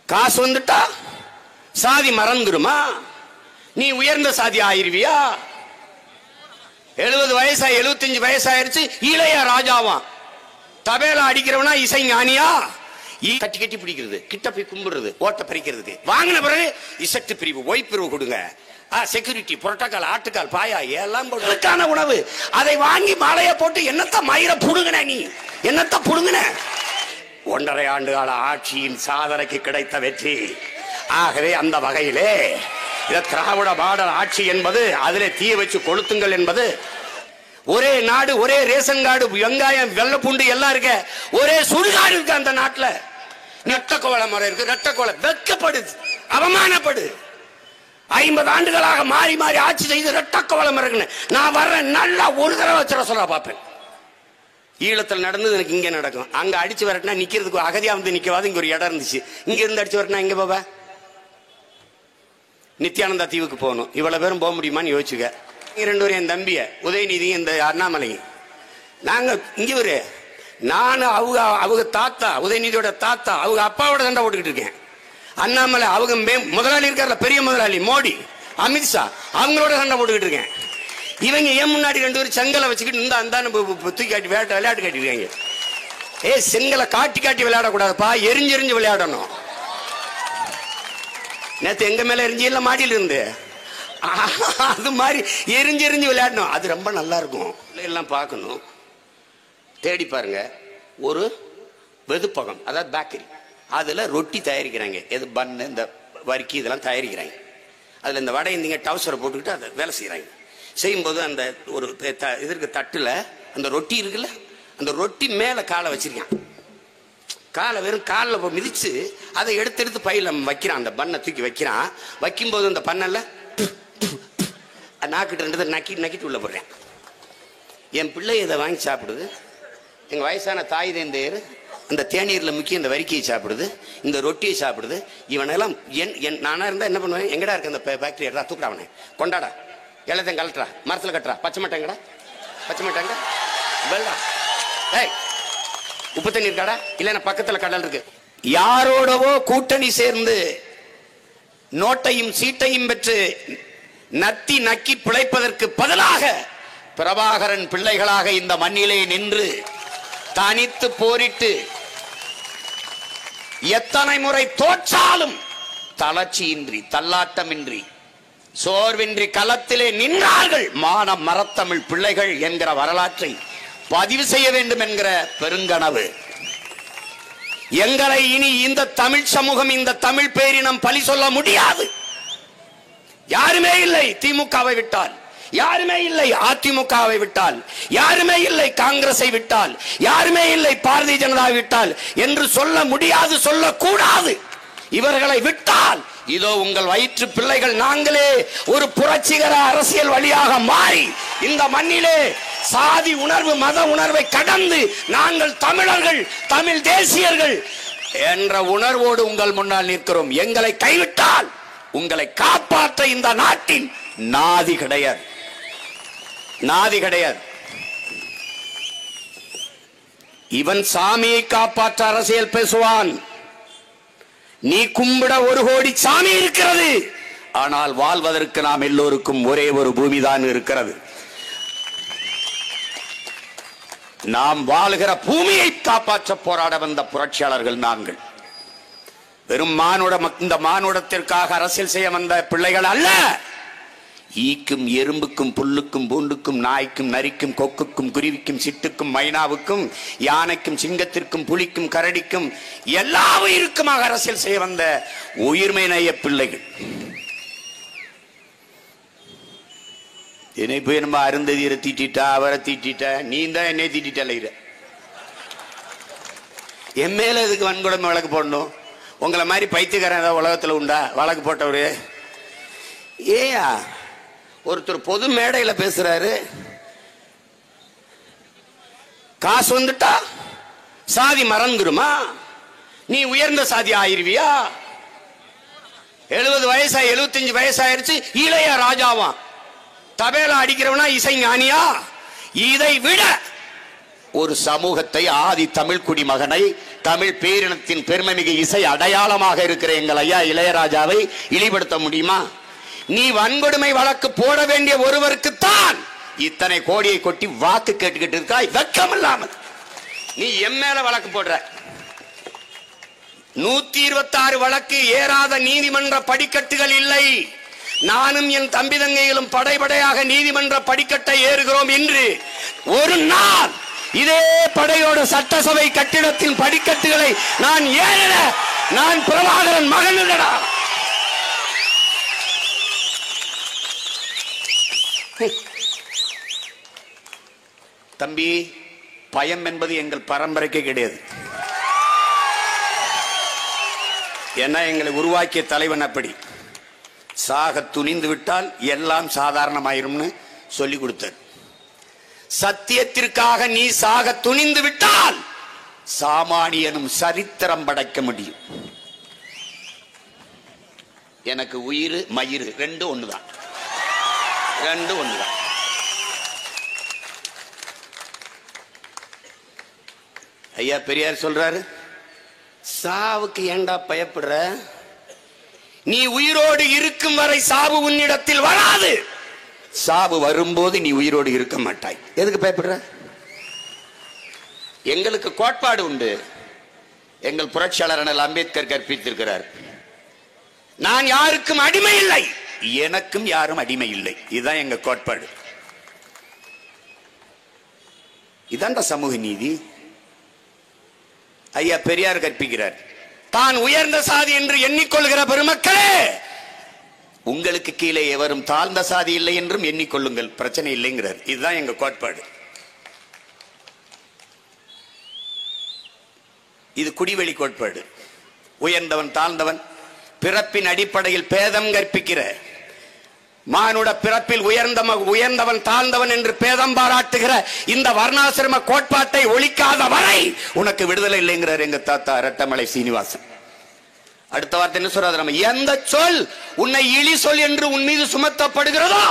காசு வந்துட்டா சாதி மறந்துருமா? நீ உயர்ந்த சாதி ஆயிருவியா? 70 வயசா 75 வயசாயிருச்சு இளைய ராஜாவான். தபேலா அடிக்கிறவனா இசை ஞானியா? கட்டி கட்டி பிடிக்கிறது, கிட்ட போய் கும்பிடுறது, ஓட்ட பறிக்கிறதுக்கு. வாங்கின பிறகு இசட்டு பிரிவு, ஒய் பிரிவு கொடுங்க, செக்யூரிட்டி, புரோட்டோகால், ஆட்டுக்கால், பாயா எல்லாம் போட்டுக்கான உணவு. அதை வாங்கி மாலைய போட்டு என்னத்த மயிர புடுங்கின? நீ என்னத்த புடுங்கின? 1.5 ஆண்டு கால ஆட்சியின் சாதனைக்கு கிடைத்த வெற்றி. ஆகவே அந்த வகையிலே திராவிட மாடல் ஆட்சி என்பது, அதிலே தீய வச்சு கொளுத்துங்கள் என்பது, ஒரே நாடு, ஒரே ரேஷன் கார்டு, வெங்காயம், வெள்ளை பூண்டு எல்லாம் இருக்க, ஒரே சுடுகாடு இருக்கு அந்த நாட்டில். நெட்டக்கோள முறை இருக்கு, நெட்டக்கோள வெட்கப்படுது, அவமானப்படு. 50 ஆண்டுகளாக மாறி மாறி ஆட்சி செய்து ரெட்டக்கோள முறை. நான் வர்றேன், நல்லா ஒரு தடவை வச்சிட சொல்ல பார்ப்பேன். ஈழத்தில் நடந்தது எனக்கு இங்க நடக்கும். அங்க அடிச்சு வரட்டினா நிக்கிறதுக்கு அகதியா வந்து நிக்கவாது இங்க ஒரு இடம் இருந்துச்சு. இங்க இருந்து அடிச்சு வரட்டினா இங்க பாபா நித்யானந்தா தீவுக்கு போகணும். இவ்வளவு பேரும் போக முடியுமான்னு யோசிச்சுக்க. 2 பேரும் என் தம்பிய உதயநிதி, இந்த அண்ணாமலை, நாங்க இங்க ஒரு நானு அவங்க தாத்தா, உதயநிதியோட தாத்தா, அவங்க அப்பாவோட சண்டை போட்டுக்கிட்டு இருக்கேன். அண்ணாமலை அவங்க முதலாளி இருக்கார்ல, பெரிய முதலாளி மோடி, அமித்ஷா, அவங்களோட சண்டை போட்டுக்கிட்டு இருக்கேன். இவங்க ஏன் முன்னாடி 2 பேரும் செங்கலை வச்சுக்கிட்டு இந்த அந்த தூக்கி காட்டி விளையாட்டு காட்டிருக்காங்க. செங்கலை காட்டி காட்டி விளையாடக்கூடாதுப்பா, எரிஞ்செறிஞ்சு விளையாடணும். நேற்று எங்க மேல எரிஞ்சு இல்ல மாடியில் இருந்து அது மாதிரி எரிஞ்செறிஞ்சு விளையாடணும். அது ரொம்ப நல்லா இருக்கும். எல்லாம் பார்க்கணும், தேடி பாருங்க. ஒரு வெதுப்பகம், அதாவது பேக்கரி, அதுல ரொட்டி தயாரிக்கிறாங்க. எது பன்னு, இந்த வரிக்கி இதெல்லாம் தயாரிக்கிறாங்க. அதுல இந்த வடை இந்திங்க டவுசரை போட்டுக்கிட்டு அதை வேலை செய்யறாங்க. செய்யும்போது அந்த ஒரு இதற்கு தட்டுல அந்த ரொட்டி இருக்குல்ல, அந்த ரொட்டி மேல காலை வச்சிருக்கான். காலை வெறும் காலில் மிதிச்சு அதை எடுத்து பையில வைக்கிறான். அந்த பண்ணை தூக்கி வைக்கிறான். வைக்கும்போது அந்த பண்ணல நாக்கிட்டு நக்கிட்டு உள்ள போடுறேன். என் பிள்ளை இதை வாங்கி சாப்பிடுது. எங்க வயசான தாய் தேந்தையர் அந்த தேநீர்ல முக்கிய இந்த வரிக்கையை சாப்பிடுது, இந்த ரொட்டியை சாப்பிடுது. இவனெல்லாம் நானா இருந்தா என்ன பண்ணுவேன்? எங்கடா இருக்கு அந்த ஃபேக்டரி? எடுறா, தூக்குறா, அவனை கொண்டாடா, எல்லாத்தையும் கலட்டுறா, மரத்துல கட்டுறா, பச்சை மட்டைங்கடா, பச்சை மட்டைங்க வெள்ளா, உப்பு தண்ணி இருக்காடா, இல்ல பக்கத்துல கடல் இருக்கு. யாரோடவோ கூட்டணி சேர்ந்து நோட்டையும் சீட்டையும் பெற்று நத்தி நக்கி பிழைப்பதற்கு பதிலாக பிரபாகரன் பிள்ளைகளாக இந்த மண்ணிலே நின்று தனித்து போரிட்டு எத்தனை முறை தோற்றாலும் தளர்ச்சியின்றி, தள்ளாட்டமின்றி, சோர்வின்றி களத்திலே நின்றார்கள் மானம் மரத்தமிழ் பிள்ளைகள் என்கிற வரலாற்றை பதிவு செய்ய வேண்டும் என்கிற பெருங்கனவு. எங்களை இனி இந்த தமிழ் சமூகம், இந்த தமிழ் பேரினம் பழி சொல்ல முடியாது. யாருமே இல்லை திமுகவை விட்டால், யாருமே இல்லை அதிமுகவை விட்டால், யாருமே இல்லை காங்கிரஸை விட்டால், யாருமே இல்லை பாரதிய ஜனதா விட்டால் என்று சொல்ல முடியாது, சொல்லக்கூடாது. இவர்களை விட்டால் இதோ உங்கள் வயிற்று பிள்ளைகள் நாங்களே ஒரு புரட்சிகர அரசியல் வழியாக மாறி இந்த மண்ணிலே சாதி உணர்வு, மத உணர்வை கடந்து நாங்கள் தமிழர்கள், தமிழ் தேசியர்கள் என்ற உணர்வோடு உங்கள் முன்னால் நிற்கிறோம். எங்களை கைவிட்டால் உங்களை காப்பாற்ற இந்த நாட்டின் நாதி கிடையாது, நாதி கிடையாது. இவன் சாமியை காப்பாற்ற அரசியல் பேசுவான். நீ கும்பிட 1 கோடி சாமி இருக்கிறது, ஆனால் வாழ்வதற்கு நாம் எல்லோருக்கும் ஒரே ஒரு பூமிதான் இருக்கிறது. நாம் வாழுகிற பூமியை காப்பாற்ற போராட வந்த புரட்சியாளர்கள் நாங்கள். வெறும் இந்த மானுடத்திற்காக அரசியல் செய்ய வந்த பிள்ளைகள் அல்ல. ஈக்கும், எறும்புக்கும், புல்லுக்கும், பூண்டுக்கும், நாய்க்கும், நரிக்கும், கொக்குக்கும், குருவிக்கும், சிட்டுக்கும், மைனாவுக்கும், யானைக்கும், சிங்கத்திற்கும், புலிக்கும், கரடிக்கும், எல்லா உயிருக்குமாக அரசியல் செய்ய வந்த உயிர்மை நேய பிள்ளைகள். என்னை போய் நம்ம அருந்ததியரை தீட்டிட்டா, அவரை தீட்டிட்டா, நீ தான் என்னை தீட்டிட்ட. என் மேல இதுக்கு வன்கொடுமை வழக்கு போடணும்? உங்களை மாதிரி பைத்தியக்காரன் ஏதாவது உலகத்தில் உண்டா வழக்கு போட்டவரு? ஏயா ஒருத்தர் பொது மேடையில பேசுறாரு, காசு வந்துட்டா சாதி மறந்துருமா? நீ உயர்ந்த சாதி ஆயிருவியா? 70 வயசா 75 வயசாயிருச்சு இளைய ராஜாவான். தபேலா அடிக்கிறவனா இசை ஞானியா? இதை விட ஒரு சமூகத்தை, ஆதி தமிழ் குடிமகனை தமிழ் பேரினத்தின் பெருமைமிகு இசை அடையாளமாக இருக்கிற எங்கள் ஐயா இளையராஜாவை இழிபடுத்த முடியுமா? நீ வன்கொடுமை வழக்கு போட வேண்டிய ஒருவருக்குத்தான் இத்தனை கோடியை கொட்டி வாக்கு கேட்டுக்கிட்டு இருக்காய். வெட்கம் இல்லாமல் நீ என் மேல வழக்கு போடுற. 126 வழக்கு ஏறாத நீதிமன்ற படிக்கட்டுகள் இல்லை. நானும் என் தம்பி தங்கைகளும் படைபடையாக நீதிமன்ற படிக்கட்டை ஏறுகிறோம் என்று ஒரு நாள் இதே படையோட சட்டசபை கட்டிடத்தின் படிக்கட்டுகளை நான் ஏறல. நான் பிரபாகரன் மகன்டா. தம்பி, பயம் என்பது எங்கள் பரம்பரைக்கு கிடையாது. ஏன்னா எங்களை உருவாக்கிய தலைவன் அப்படி. சாக துணிந்து விட்டால் எல்லாம் சாதாரணமாயிரும்னு சொல்லி கொடுத்தார். சத்தியத்திற்காக நீ சாக துணிந்து விட்டால் சாமானியனும் சரித்திரம் படைக்க முடியும். எனக்கு உயிர் மயிறு ரெண்டும் ஒண்ணுதான், ரெண்டும் ஒண்ணுதான். ஐயா பெரியார் சொல்றாரு, சாவுக்கு ஏண்டா பயப்படுற? நீ உயிரோடு இருக்கும் வரை சாவு உன்னிடத்தில் வராது. சாவு வரும்போது நீ உயிரோடு இருக்க மாட்டாய். எதுக்கு பயப்படுற? எங்களுக்கு கோட்பாடு உண்டு. எங்கள் புரட்சியாளர் அண்ணல் அம்பேத்கர் கற்பித்திருக்கிறார், நான் யாருக்கும் அடிமை இல்லை, எனக்கும் யாரும் அடிமை இல்லை. இதுதான் எங்க கோட்பாடு. இதான்டா சமூக நீதி. ஐயா பெரியார் கற்பிக்கிறார், தான் உயர்ந்த சாதி என்று எண்ணிக்கொள்கிற பெருமக்களே, உங்களுக்கு கீழே எவரும் தாழ்ந்த சாதி இல்லை என்றும் எண்ணிக்கொள்ளுங்கள், பிரச்சனை இல்லைங்கிறார். இதுதான் எங்க கோட்பாடு. இது குடிவெளி கோட்பாடு. உயர்ந்தவன் தாழ்ந்தவன் பிறப்பின் அடிப்படையில் பேதம் கற்பிக்கிற, மானுட பிறப்பில் உயர்ந்தவன் தாழ்ந்தவன் என்று பேதம் பாராட்டுகிற இந்த வர்ணாசிரம கோட்பாட்டை ஒழிக்காத வரை உனக்கு விடுதலை இல்லைங்கிறார் எங்க தாத்தா ரெட்டமலை சீனிவாசன். அடுத்த வார்த்தை என்ன சொல்றாரு? நம்ம எந்த சொல் உன்னை இழி சொல் என்று உன் மீது சுமத்தப்படுகிறதோ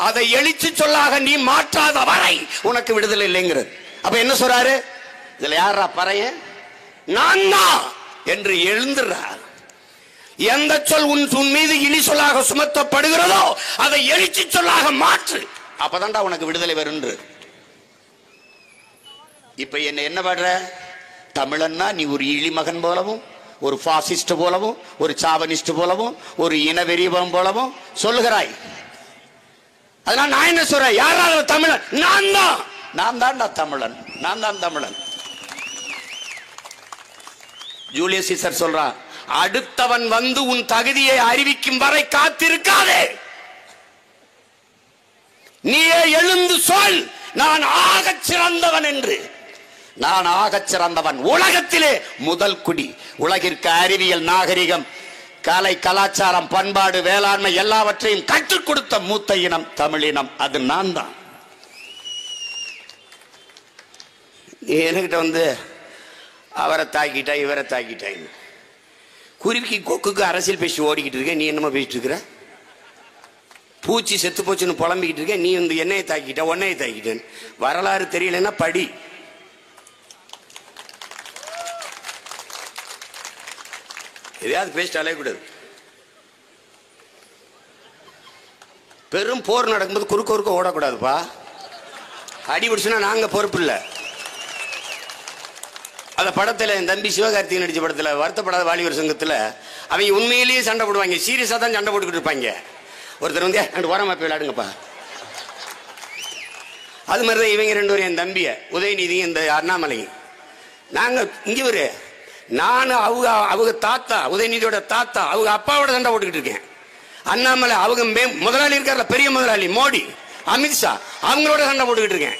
அதை எழுச்சி சொல்லாக நீ மாற்றாத வரை உனக்கு விடுதலை இல்லைங்கிறது. அப்ப என்ன சொல்றாரு? இதுல யாரா பறைய? நான் தான் என்று எழுந்துறார். எந்த சொல் உன் மீது இழி சொல்லாக சுமத்தப்படுகிறதோ அதை எழுச்சி சொல்லாக மாற்று, அப்பதான்டா உனக்கு விடுதலை வரும். இப்ப என்ன பாடுற? தமிழன்னா நீ ஒரு இழி மகன் போலவும், ஒரு பாசிஸ்ட் போலவும், ஒரு சாவனிஸ்ட் போலவும், ஒரு இனவெறியவன் போலவும் சொல்லுகிறாய். அதனால நான் என்ன சொல்றேன்? யாராவது தமிழன்? நான் தான்டா தமிழன், நான் தான் தமிழன். ஜூலியஸ் சீசர் சொல்றான், அடுத்தவன் வந்து உன் தகுதியை அறிவிக்கும் வரை காத்திருக்காதே, நீயே எழுந்து சொல் நான் ஆகச் சிறந்தவன் என்று. நான் ஆகச் சிறந்தவன், உலகத்திலே முதல் குடி, உலகிற்கு அறிவியல், நாகரிகம், கலை, கலாச்சாரம், பண்பாடு, வேளாண்மை எல்லாவற்றையும் கற்றுக் கொடுத்த மூத்த இனம் தமிழினம். அது நான் தான். என்கிட்ட வந்து அவரை தாக்கிட்டா இவரை தாக்கிட்டாங்க, குருவிக்கு கொக்குக்கு அரசியல் பேசி ஓடிக்கிட்டு இருக்க, நீ என்னமா பேசிட்டு இருக்கிற? பூச்சி செத்து போச்சுன்னு புலம்பிக்கிட்டு இருக்க, நீ வந்து என்னையை தாக்கிட்ட உன்னையை தாக்கிட்டேன். வரலாறு தெரியலன்னா படி. எதையாவது பேசிட்டாலே கூடாது. பெரும் போர் நடக்கும்போது குறுக்க ஓடக்கூடாதுப்பா. அடி பிடிச்சுன்னா நாங்க பொறுப்பு இல்லை. அந்த படத்துல என் தம்பி சிவகார்த்திகேயன் நடிச்ச படத்துல வருத்தப்படாத வாலிபர் சங்கத்துல அவங்க உண்மையிலேயே சண்டை போடுவாங்க, சீரியஸா தான் சண்டை போட்டுக்கிட்டு இருப்பாங்க. ஒருத்தர் வந்து ரெண்டு ஓரமா போய் விளையாடுங்கப்பா. அது மாதிரிதான் இவங்க ரெண்டு பேரும், என் தம்பிய உதயநிதி இந்த அண்ணாமலை. நாங்க இங்க ஒரு நான் அவங்க தாத்தா, உதயநிதியோட தாத்தா, அவங்க அப்பாவோட சண்டை போட்டுக்கிட்டு இருக்கேன். அண்ணாமலை அவங்க முதலாளி இருக்கார்ல, பெரிய முதலாளி மோடி, அமித்ஷா, அவங்களோட சண்டை போட்டுக்கிட்டு இருக்கேன்.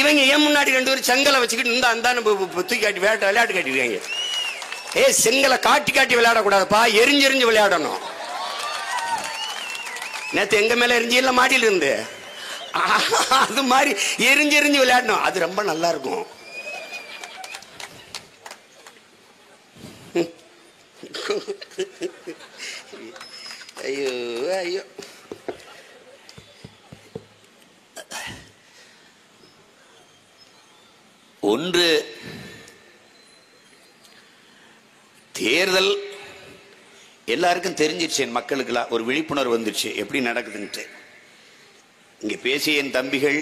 இவங்க ஏன் முன்னாடி ரெண்டு பேரும் செங்கலை வச்சுக்கிட்டு இந்த அந்த தூக்கி காட்டி விளையாட்டு காட்டிருக்காங்க. செங்கலை காட்டி விளையாடக்கூடாதுப்பா, எரிஞ்செறிஞ்சு விளையாடணும். நேற்று எங்க மேல எரிஞ்சு இல்ல மாடியில இருந்து அது மாதிரி எரிஞ்செறிஞ்சு விளையாடணும். அது ரொம்ப நல்லா இருக்கும். ஐயோ ஐயோ, ஒன்று தேர்தல் எல்லாருக்கும் தெரிஞ்சிருச்சு, என் மக்களுக்கெல்லாம் ஒரு விழிப்புணர்வு வந்துருச்சு எப்படி நடக்குதுன்ட்டு. இங்கே பேசிய என் தம்பிகள்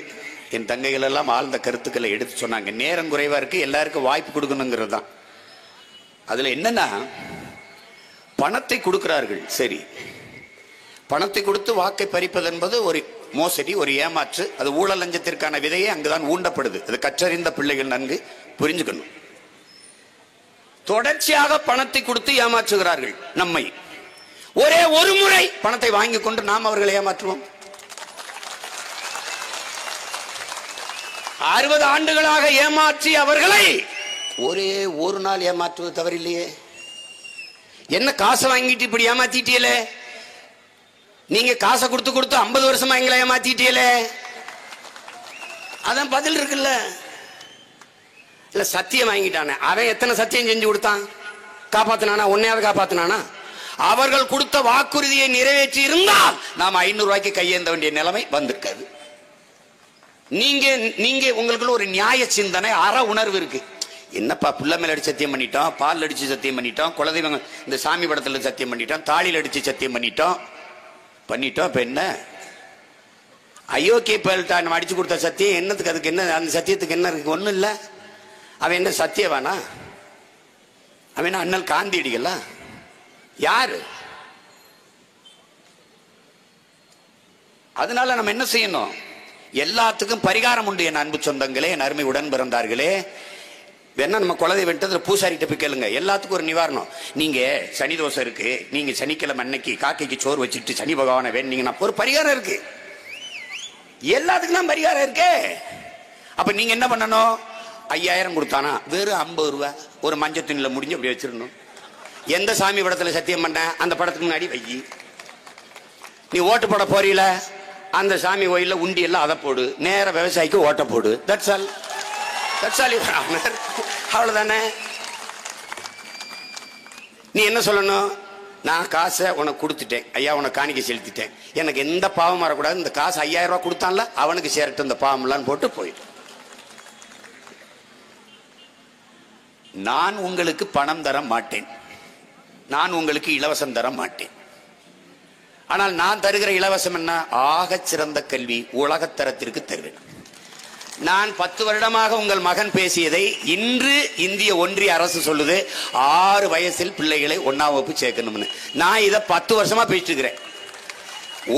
என் தங்கைகள் எல்லாம் ஆழ்ந்த கருத்துக்களை எடுத்து சொன்னாங்க. நேரம் குறைவா இருக்கு, எல்லாருக்கும் வாய்ப்பு கொடுக்கணுங்கிறது தான். அதுல என்னன்னா, பணத்தை கொடுக்கிறார்கள், சரி, பணத்தை கொடுத்து வாக்கை பறிப்பது என்பது ஒரு மோசடி, ஒரு ஏமாற்று. அது ஊழல் லஞ்சத்திற்கான விதையே அங்குதான் ஊண்டப்படுது. அது கற்றறிந்த பிள்ளைகள் நன்கு புரிஞ்சுக்கணும். தொடர்ச்சியாக பணத்தை கொடுத்து ஏமாற்றுகிறார்கள் நம்மை. ஒரே ஒரு முறை பணத்தை வாங்கி கொண்டு நாம் அவர்களை ஏமாற்றுவோம். 60 ஆண்டுகளாக ஏமாற்றி அவர்களை ஒரே ஒரு நாள் ஏமாற்றுவது தவறில்லையே. என்ன காசை வாங்கிட்டு இப்படி ஏமாத்திட்டீங்களே, நீங்க காசை கொடுத்து கொடுத்து 50 வருஷமா எங்களை ஏமாத்திட்டீங்களே, அதான் பதில் இருக்குல்ல. இல்ல சத்தியம் வாங்கிட்டானே, அவன் எத்தனை சத்தியம் செஞ்சு கொடுத்தான்? காப்பாத்தினானா? உன்னையாவது காப்பாத்தினானா? அவர்கள் கொடுத்த வாக்குறுதியை நிறைவேற்றி இருந்தால் நாம் 500 ரூபாய்க்கு கையேந்த வேண்டிய நிலைமை வந்திருக்காது. நீங்க உங்களுக்குள்ள ஒரு நியாய சிந்தனை, அற உணர்வு இருக்கு. என்னப்பா புள்ள மேல அடிச்சு சத்தியம் பண்ணிட்டோம், பால் அடிச்சு சத்தியம் பண்ணிட்டோம், குலதெய்வங்க இந்த சாமி படத்துல சத்தியம் பண்ணிட்டோம், தாலியில் அடிச்சு சத்தியம் பண்ணிட்டோம். இப்ப என்ன அயோக்கிய பயல்கிட்ட நம்ம அடிச்சு கொடுத்த சத்தியம் என்னத்துக்கு? அதுக்கு என்ன, அந்த சத்தியத்துக்கு என்ன இருக்கு? ஒண்ணும் இல்ல. அவன் என்ன சத்தியவானா? அவன் அண்ணல் காந்தியடிகளா? யாரு? அதனால நம்ம என்ன செய்யணும்? எல்லாத்துக்கும் பரிகாரம் உண்டு என் அன்பு சொந்தங்களே, என் அருமை உடன் பிறந்தார்களே. வேணா நம்ம குலதெய்வம் பூசாரிட்ட போய் கேளுங்க, எல்லாத்துக்கும் ஒரு நிவாரணம். நீங்க சனி தோசை இருக்கு, நீங்க சனிக்கிழமை அன்னைக்கு காக்கைக்கு சோறு வச்சுட்டு சனி பகவானை வேணுங்கன்னா ஒரு பரிகாரம் இருக்கு. எல்லாத்துக்கும் தான் பரிகாரம் இருக்கு. அப்ப நீங்க என்ன பண்ணணும்? 5000 கொடுத்தானா வெறும் 50 ரூபாய் ஒரு மஞ்சள் துணியில முடிஞ்சு அப்படி வச்சிடணும். எந்த சாமி படத்துல சத்தியம் பண்ண அந்த படத்துக்கு முன்னாடி வை. நீ ஓட்டு போட போறீல, அந்த சாமி கோயில உண்டி எல்லாம் அதை போடு, நேர விவசாயிக்கு ஓட்ட போடு. That's all. அவ்வளவுதானே. நீ என்ன சொல்லணும்? நான் காசை உனக்கு கொடுத்துட்டேன் ஐயா, உனக்கு காணிக்கை செலுத்திட்டேன், எனக்கு எந்த பாவம் வரக்கூடாது, இந்த காசு 5000 ரூபாய் கொடுத்தான்ல அவனுக்கு சேரட்டும் இந்த பாவம் எல்லாம் போட்டு போயிட்டு. நான் உங்களுக்கு பணம் தர மாட்டேன், நான் உங்களுக்கு இலவசம் தர மாட்டேன். ஆனால் நான் தருகிற இலவசம் என்ன? ஆக சிறந்த கல்வி உலகத்தரத்திற்கு தருவேன். நான் 10 வருடமாக உங்கள் மகன் பேசியதை இன்று இந்திய ஒன்றிய அரசு சொல்லுது, 6 வயசில் பிள்ளைகளை 1ஆம் வகுப்பு சேர்க்கணும்னு. நான் இதை 10 வருஷமா பேசிட்டு இருக்கிறேன்.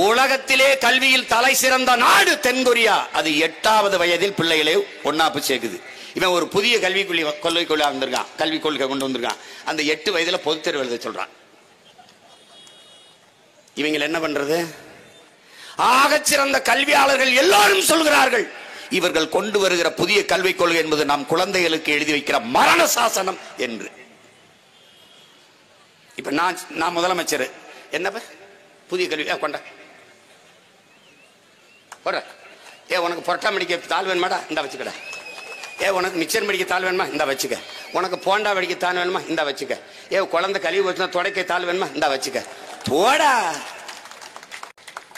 உலகத்திலே கல்வியில் தலை சிறந்த நாடு தென்கொரியா. அது 8வது வயதில் பிள்ளைகளை 1ஆம் வகுப்பு சேர்க்குது. இவன் ஒரு புதிய கல்விக் கொள்கை வந்திருக்கான், கல்விக் கொள்கை கொண்டு வந்திருக்கான். அந்த 8 வயதுல பொதுத் தேர்வு எழுத சொல்றான். இவங்க என்ன பண்றது? ஆகச்சிறந்த கல்வியாளர்கள் எல்லாரும் சொல்கிறார்கள், இவர்கள் கொண்டு வருகிற புதிய கல்விக் கொள்கை என்பது நாம் குழந்தைகளுக்கு எழுதி வைக்கிற மரண சாசனம் என்று. இப்ப நான் முதலமைச்சர், என்ன புதிய கல்வி கொண்ட உனக்கு புரட்டா மடிக்க தாள் வேணுமாடா, இந்த வச்சுக்கடா. உனக்கு மிச்சர் மடிக்க தாள் வேணுமா, இந்த வச்சுக்க. உனக்கு போண்டா வடிக்க தாள் வேணுமா, இந்த வச்சுக்க. குழந்தை கழுவி வச்சுனா துடைக்க தாள் வேணுமா, இந்த வச்சுக்க. போடா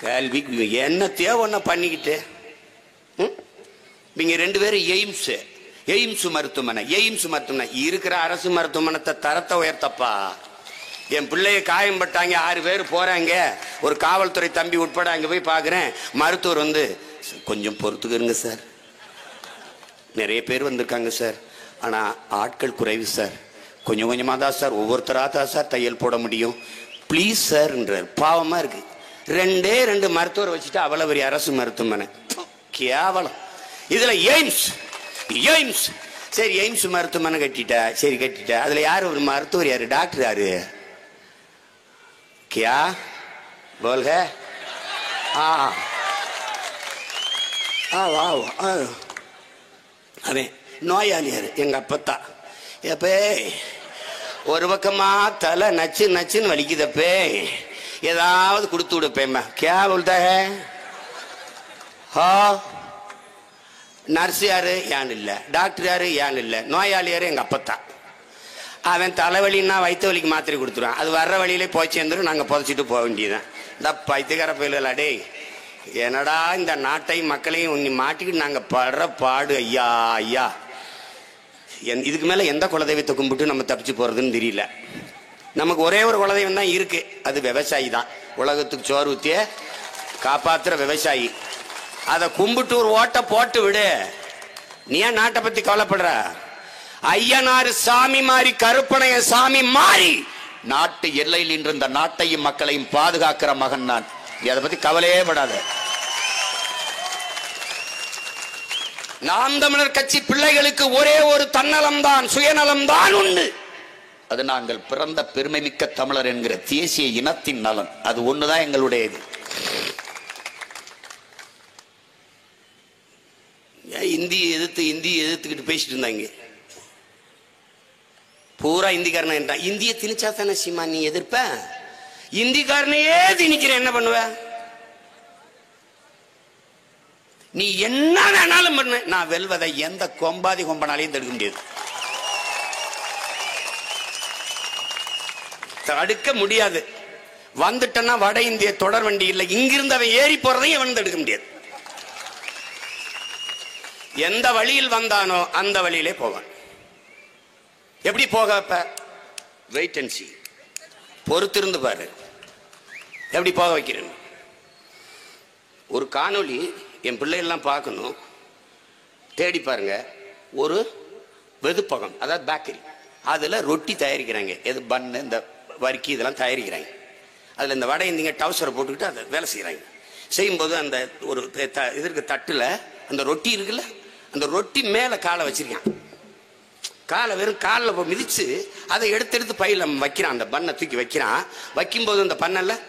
கல்வி என்னத்தையோ ஒன்ன பண்ணிக்கிட்டு. நீங்க 2 பேரும் எய்ம்ஸ் மருத்துவமனை இருக்கிற அரசு மருத்துவமனத்தை தரத்தை உயர்த்தப்பா. என் பிள்ளைய காயம் பட்டாங்க, 6 பேர் போறாங்க, ஒரு காவல்துறை தம்பி உட்பட அங்க போய் பாக்குறேன். மருத்துவர் வந்து கொஞ்சம் பொறுத்துக்கிறங்க சார், நிறைய பேர் வந்திருக்காங்க சார், ஆனா ஆட்கள் குறைவு சார், கொஞ்சம் கொஞ்சமா தான் சார், ஒவ்வொருத்தரா தான் சார் தையல் போட முடியும், பிளீஸ் சார் என்றார். பாவமா இருக்கு. 2 மருத்துவர் வச்சுட்டு அவ்வளவு பெரிய அரசு மருத்துவமனை கேவலம். இதுல எய்ம்ஸ் சரி, எய்ம்ஸ் மருத்துவமனை கட்டிட்டா, சரி கட்டிட்டா, அதுல யாரு ஒரு மருத்துவர், யாரு டாக்டர், யாரு கியா போல்க அவன் நோயாளி யாரு? எங்க அப்பத்தா. எப்பே ஒரு பக்கமா தலை நச்சுன்னு வலிக்குதப்பே, ஏதாவது கொடுத்து விடுப்பேம்மா. கியா போல்தா ஹா? நர்ஸ் யாரு? ஏன் இல்ல. டாக்டர் யாரு? ஏன் இல்ல. நோயாளி யாரு? எங்க அப்பத்தா. அவன் தலைவலின்னா வயிற்று வலிக்கு மாத்திரை கொடுத்துருவான், அது வர்ற வழியிலே போய் சேர்ந்துடும், நாங்க புதைச்சிட்டு போக வேண்டியதான். இந்த பைத்தியக்கார பயில டே, என்னடா இந்த நாட்டையும் மக்களையும் உன்னை மாட்டிக்கிட்டு நாங்க படுற பாடு. ஐயா இதுக்கு மேல எந்த குலதெய்வத்தை கும்பிட்டு நம்ம தப்பிச்சு போறதுன்னு தெரியல. நமக்கு ஒரே ஒரு குலதெய்வம் தான் இருக்கு, அது விவசாயி தான். உலகத்துக்கு சோறு ஊத்திய காப்பாத்துற விவசாயி. அதை கும்பிட்டு ஒரு ஓட்ட போட்டு விடு. நீ ஏன் நாட்டை பத்தி கவலைப்படுற? ஐயனாறு சாமி மாறி கருப்பனைய சாமி மாறி நாட்டு எல்லையில் இன்று இந்த நாட்டையும் மக்களையும் பாதுகாக்கிற மகன் நான். நீ அதை பத்தி கவலையே படாத. நாம் தமிழர் கட்சி பிள்ளைகளுக்கு ஒரே ஒரு தன்னலம் தான், சுயநலம் தான் உண்டு. அது நாங்கள் பிறந்த பெருமை மிக்க தமிழர் என்கிற தேசிய இனத்தின் நலன். அது ஒண்ணுதான் எங்களுடைய இது. இந்தியை எதிர்த்துக்கிட்டு பேசிட்டு இருந்தாங்க. பூரா இந்திக்காரன என்றான். இந்திய திணிச்சா தானே சீமா நீ எதிர்ப்ப? இந்திக்காரனையே திணிக்கிற என்ன பண்ணுவ? நீ என்ன வேணாலும் பண்ண, நான் வெல்வதை எந்த கொம்பாதி கொம்பனாலையும் தடுக்க முடியாது, தடுக்க முடியாது. வந்துட்டனா வட இந்திய தொடர் வண்டி இல்லை, இங்கிருந்து அவன் ஏறி போறதையும் அவன் தடுக்க முடியாது. எந்த வழியில் வந்தானோ அந்த வழியிலே போவான். எப்படி போக? வெயிட் அண்ட் சீ, பொறுத்திருந்து பாரு எப்படி போக வைக்கிறேன். ஒரு காணொளி என் பிள்ளைகள்லாம் பார்க்கணும், தேடி பாருங்க. ஒரு வெதுப்பகம், அதாவது பேக்கரி, அதில் ரொட்டி தயாரிக்கிறாங்க. எது பன்னு, இந்த வரிக்கி இதெல்லாம் தயாரிக்கிறாங்க. அதில் இந்த வடை இந்திங்க டவுசரை போட்டுக்கிட்டு அதை வேலை செய்கிறாங்க. செய்யும்போது அந்த ஒரு இதற்கு தட்டில் அந்த ரொட்டி இருக்குல்ல, அந்த ரொட்டி மேலே காலை வச்சிருக்கான். காலை வெறும் காலில் மிதிச்சு அதை எடுத்து பையில வைக்கிறான். அந்த பண்ணை தூக்கி வைக்கிறான். வைக்கும்போது அந்த பண்ணெல்லாம்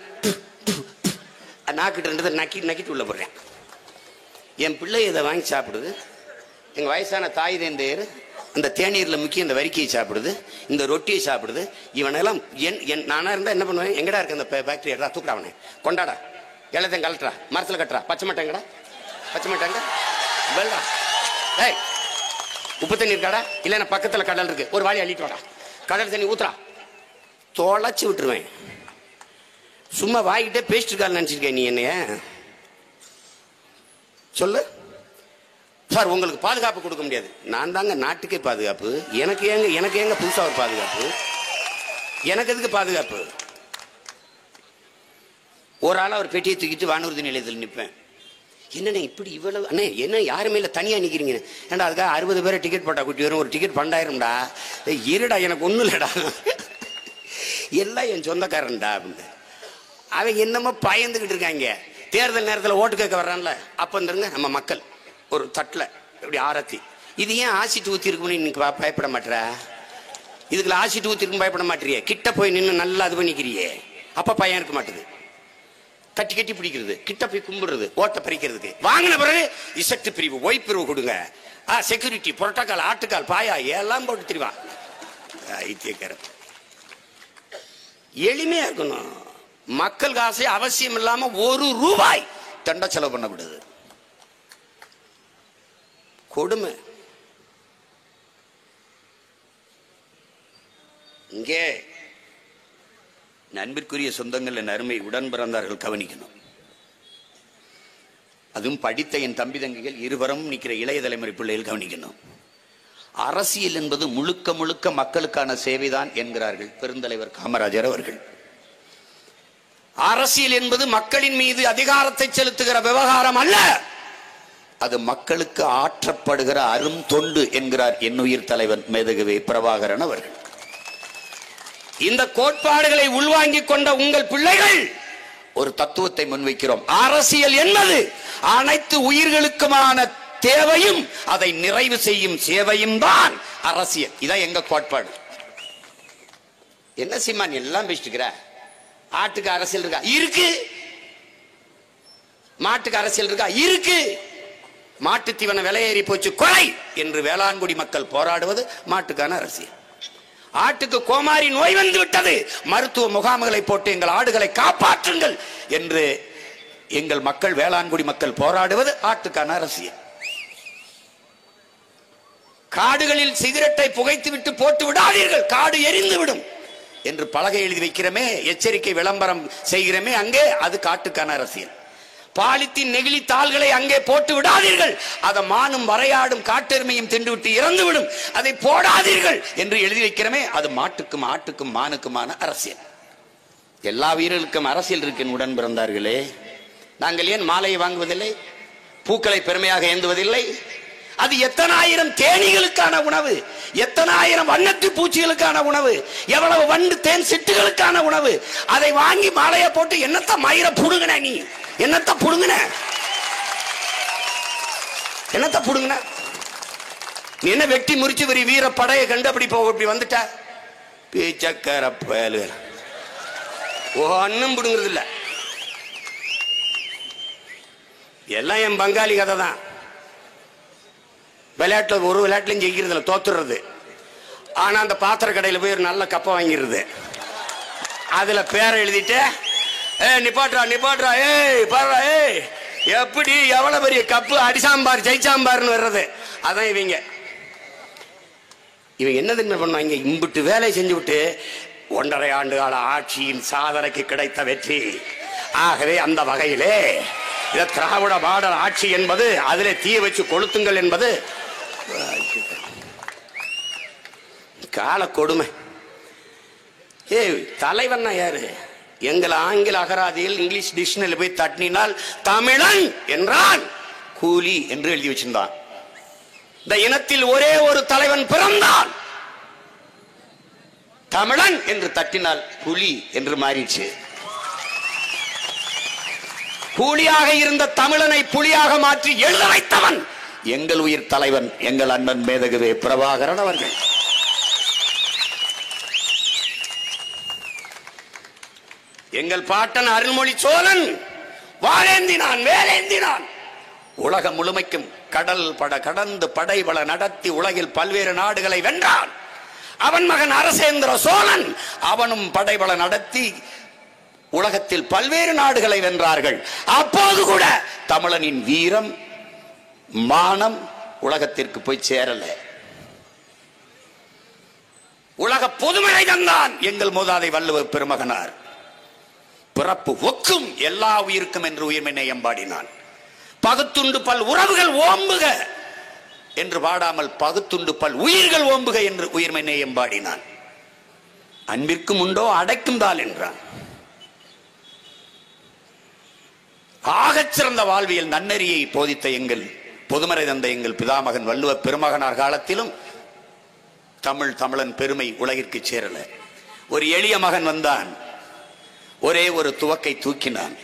நாக்கிட்டு ரெண்டு நக்கிட்டு உள்ள போடுறேன். என் பிள்ளை இதை வாங்கி சாப்பிடுது. எங்கள் வயசான தாய் தேந்தையர் அந்த தேநீரில் முக்கிய இந்த வரிக்கையை சாப்பிடுது, இந்த ரொட்டியை சாப்பிடுது. இவனெல்லாம் நானா இருந்தால் என்ன பண்ணுவேன்? எங்கடா இருக்கு அந்த ஃபேக்டரி? எடுறா, தூக்குடா, அவனை கொண்டாடா, எல்லாத்தையும் கலட்டுறா, மரத்தில் கட்டுறா, பச்சை மட்டைங்கடா, பச்சை மட்டைங்க வெள்ளா, ஏய் உப்பு தண்ணி இருக்காடா, இல்லைன்னா பக்கத்தில் கடல் இருக்கு, ஒரு வாளி அள்ளிட்டு வாடா, கடல் தண்ணி ஊத்துறா, தொலைச்சி விட்டுருவேன். சும்மா வாங்கிட்டே பேசிட்டு இருக்கான்னு நினச்சிருக்கேன் நீ என்னைய? சொல்லு சார், உங்களுக்கு பாதுகாப்பு கொடுக்க முடியாது. நான் தாங்க நாட்டுக்கே பாதுகாப்பு. எனக்கு ஏங்க புதுசா ஒரு பாதுகாப்பு? எனக்கு எதுக்கு பாதுகாப்பு? ஒரு ஆளா ஒரு பெட்டியை தூக்கிட்டு வானூர்தி நிலையத்தில் நிற்பேன். என்னண்ணே இப்படி இவ்வளவு அண்ணே, என்ன யாருமே இல்லை, தனியா நிக்கிறீங்க? ஏன்டா அதுக்காக 60 பேரை டிக்கெட் போட்டா குட்டி வரும், ஒரு டிக்கெட் 12,000டா. இருடா, எனக்கு ஒன்றும் இல்லைடா, எல்லாம் என் சொந்தக்காரன்டா அப்படின்னு. அவன் என்னமோ பயந்துகிட்டு இருக்காங்க. தேர்தல் நேரத்தில் ஓட்டு கேட்க வர்றான்ல, அப்போ வந்துருங்க நம்ம மக்கள் ஒரு தட்டில் இப்படி ஆரத்தி, இது ஏன் ஆசிட்டு ஊற்றி இருக்குன்னு இன்னைக்கு பயப்பட மாட்டேற? இதுக்குள்ள ஆசிட்டு ஊற்றி இருக்கும் பயப்பட மாட்டேறியே? கிட்ட போய் நின்று நல்லா அது பண்ணிக்கிறியே, அப்போ பயம் இருக்க மாட்டேது. கட்டி கட்டி பிடிக்கிறது, கிட்ட போய் கும்பிடுறது, ஓட்ட பறிக்கிறதுக்கு. வாங்கின பிறகு இசட்டு பிரிவு, ஒய் பிரிவு கொடுங்க, செக்யூரிட்டி, புரோட்டோக்கால், ஆட்டுக்கால், பாயா எல்லாம் போட்டு திரிவா. ஐத்தியக்காரன் எளிமையா இருக்கணும். மக்கள் காசை அவசியம் இல்லாம ₹1 தண்ட செலவு பண்ணக்கூடாது. கொடுமை. இங்கே நண்பிற்குரிய சொந்தங்கள், என் அருமை உடன் பிறந்தார்கள் கவனிக்கணும். அதுவும் படித்த என் தம்பி தங்கிகள் இருவரும் நிற்கிற இளைய தலைமுறை பிள்ளைகள் கவனிக்கணும். அரசியல் என்பது முழுக்க முழுக்க மக்களுக்கான சேவைதான் என்கிறார்கள் பெருந்தலைவர் காமராஜர் அவர்கள். அரசியல் என்பது மக்களின் மீது அதிகாரத்தை செலுத்துகிற விவகாரம் அல்ல, அது மக்களுக்கு ஆற்றப்படுகிற அரும் தொண்டு என்கிறார் என்னுயிர் தலைவன் மேதகவே பிரபாகரன் அவர்கள். இந்த கோட்பாடுகளை உள்வாங்கிக் கொண்ட உங்கள் பிள்ளைகள் ஒரு தத்துவத்தை முன்வைக்கிறோம். அரசியல் என்பது அனைத்து உயிர்களுக்குமான தேவையும் அதை நிறைவு செய்யும் சேவையும் தான் அரசியல். இதான் எங்க கோட்பாடு. என்ன சீமான் எல்லாம் பேசிட்டு? ஆட்டுக்கு அரசியல் இருக்கா? இருக்கு. மாட்டுக்கு அரசியல் இருக்கா? இருக்கு. மாட்டு தீவன விலையேறி போச்சு, கொலை என்று வேளாண்குடி மக்கள் போராடுவது மாட்டுக்கான அரசியல். ஆட்டுக்கு கோமாரி நோய் வந்து விட்டது, மருத்துவ முகாம்களை போட்டு எங்கள் ஆடுகளை காப்பாற்றுங்கள் என்று எங்கள் மக்கள், வேளாண்குடி மக்கள் போராடுவது ஆட்டுக்கான அரசியல். காடுகளில் சிகரெட்டை புகைத்து விட்டு போட்டு விடாதீர்கள், காடு எரிந்து விடும் என்று பலகை எழுதி வைக்கிறமே, எச்சரிக்கை விளம்பரம் செய்கிறமே, அங்கே அது காட்டுக்கான அரசியல். பாலித்தீன் நெகிழி தாள்களை அங்கே போட்டு விடாதீர்கள், அதை மானும் வரையாடும் காட்டெருமையும் தின்றுவிட்டு இறந்துவிடும், அதை போடாதீர்கள் என்று எழுதி வைக்கிறமே, அது மாட்டுக்கும் ஆட்டுக்கும் மானுக்குமான அரசியல். எல்லா வீரர்களுக்கும் அரசியல் இருக்கு உடன் பிறந்தார்களே. நாங்கள் ஏன் மாலையை வாங்குவதில்லை, பூக்களை பெருமையாக ஏந்துவதில்லை? அது எத்தனாயிரம் தேனீகளுக்கான உணவு, எத்தனாயிரம் வண்ணத்து பூச்சிகளுக்கான உணவு, எவ்வளவு வண்டு தேன் சிட்டுகளுக்கான உணவு. அதை வாங்கி மாலையை போட்டு என்னத்த மயிர புடுங்கின, நீ என்னத்த புடுங்கின, என்னத்த புடுங்கின? நீ என்ன வெட்டி முறிச்சு வரி வீர படையை கண்டு அப்படி போக இப்படி வந்துட்ட பீச்சக்கர பயலு ஒன்னும் புடுங்கிறது இல்ல. எல்லாம் என் பங்காளி கதை தான். விளையாட்டுல ஒரு விளையாட்டுலையும் ஜெயிக்கிறதுல தோத்துறது. ஆனா அந்த பாத்திர கடையில் போய் ஒரு நல்ல கப்பை வாங்கிடுறது, அதுல பேரை எழுதிட்டு நிப்பாட்றா நிப்பாட்றா, ஏய் பாடுறா, ஏய் எப்படி எவ்வளவு பெரிய கப்பு அடிசாம்பார் ஜெயிச்சாம்பார்னு வர்றது. அதான் இவங்க என்ன பண்ணுவாங்க, இம்பிட்டு வேலையை செஞ்சு விட்டு 1.5 ஆண்டு கால ஆட்சியின் சாதனைக்கு கிடைத்த வெற்றி. ஆகவே அந்த வகையிலே திராவிட மாடல் ஆட்சி என்பது அதிலே தீ வச்சு கொளுத்துங்கள் என்பது கால கொடுமை. தலைவன் யாரு? எங்கள் ஆங்கில அகராதியில் இங்கிலீஷ் டிக்ஷனரியில் போய் தட்டினால் தமிழன் என்றான் கூலி என்று எழுதி வச்சிருந்தான். இந்த இனத்தில் ஒரே ஒரு தலைவன் பிறந்தான், தமிழன் என்று தட்டினால் புலி என்று மாறிடுச்சு. கூலியாக இருந்த தமிழனை புலியாக மாற்றி எழுத வைத்தவன் எங்கள் உயிர் தலைவன், எங்கள் அண்ணன் மேதகுவே பிரபாகரன் அவர்கள். எங்கள் பாட்டன் அருள்மொழி சோழன் வாழேந்தினான் வேலேந்தினான், உலகம் முழுமைக்கும் கடல் பட கடந்து படைபல நடத்தி உலகில் பல்வேறு நாடுகளை வென்றான். அவன் மகன் அரசேந்திர சோழன், அவனும் படைபல நடத்தி உலகத்தில் பல்வேறு நாடுகளை வென்றார்கள். அப்போது கூட தமிழனின் வீரம் மானம் உலகத்திற்கு போய் சேரல. உலக பொதுமறை தந்தான் எங்கள் மூதாதை வள்ளுவ பெருமகனார். பிறப்பு ஒக்கும் எல்லா உயிருக்கும் என்று உயிர்மென்னை எம்பாடினான். பகுத்துண்டு பல் உறவுகள் ஓம்புக என்று பாடாமல் பகுத்துண்டு பல் உயிர்கள் ஓம்புக என்று உயிர்மென்னை எம்பாடினான். அன்பிற்கும் உண்டோ அடைக்கும் தாள் என்றான். ஆகச் சிறந்த வாழ்வியல் நன்னெறியை போதித்த எங்கள் பொதுமறை தந்த எங்கள் பிதாமகன் வள்ளுவ பெருமகனார் காலத்திலும் தமிழன் பெருமை உலகிற்கு சேரல. ஒரு எளிய மகன் வந்தான், ஒரே ஒரு துவக்கை தூக்கினான்.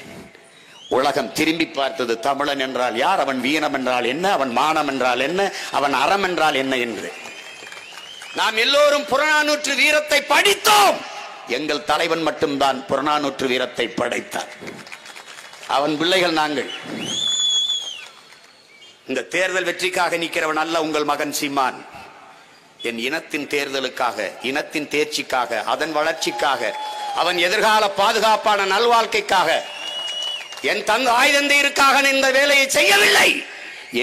உலகம் திரும்பி பார்த்தது. தமிழன் என்றால் யார், அவன் வீணம் என்றால் என்ன, அவன் மானம் என்றால் என்ன, அவன் அறம் என்றால் என்ன என்று. நாம் எல்லோரும் புறநானூற்று வீரத்தை படித்தோம், எங்கள் தலைவன் மட்டும்தான் புறநானூற்று வீரத்தை படைத்தார். அவன் பிள்ளைகள் நாங்கள். இந்த தேர்தல் வெற்றிக்காக நிற்கிறவன் அல்ல உங்கள் மகன் சீமான். என் இனத்தின் தேர்தலுக்காக, இனத்தின் தேர்ச்சிக்காக, அதன் வளர்ச்சிக்காக, அவன் எதிர்கால பாதுகாப்பான நல்வாழ்க்கைக்காக, என் ஆயுதந்தையருக்காக இந்த வேலையை செய்யவில்லை.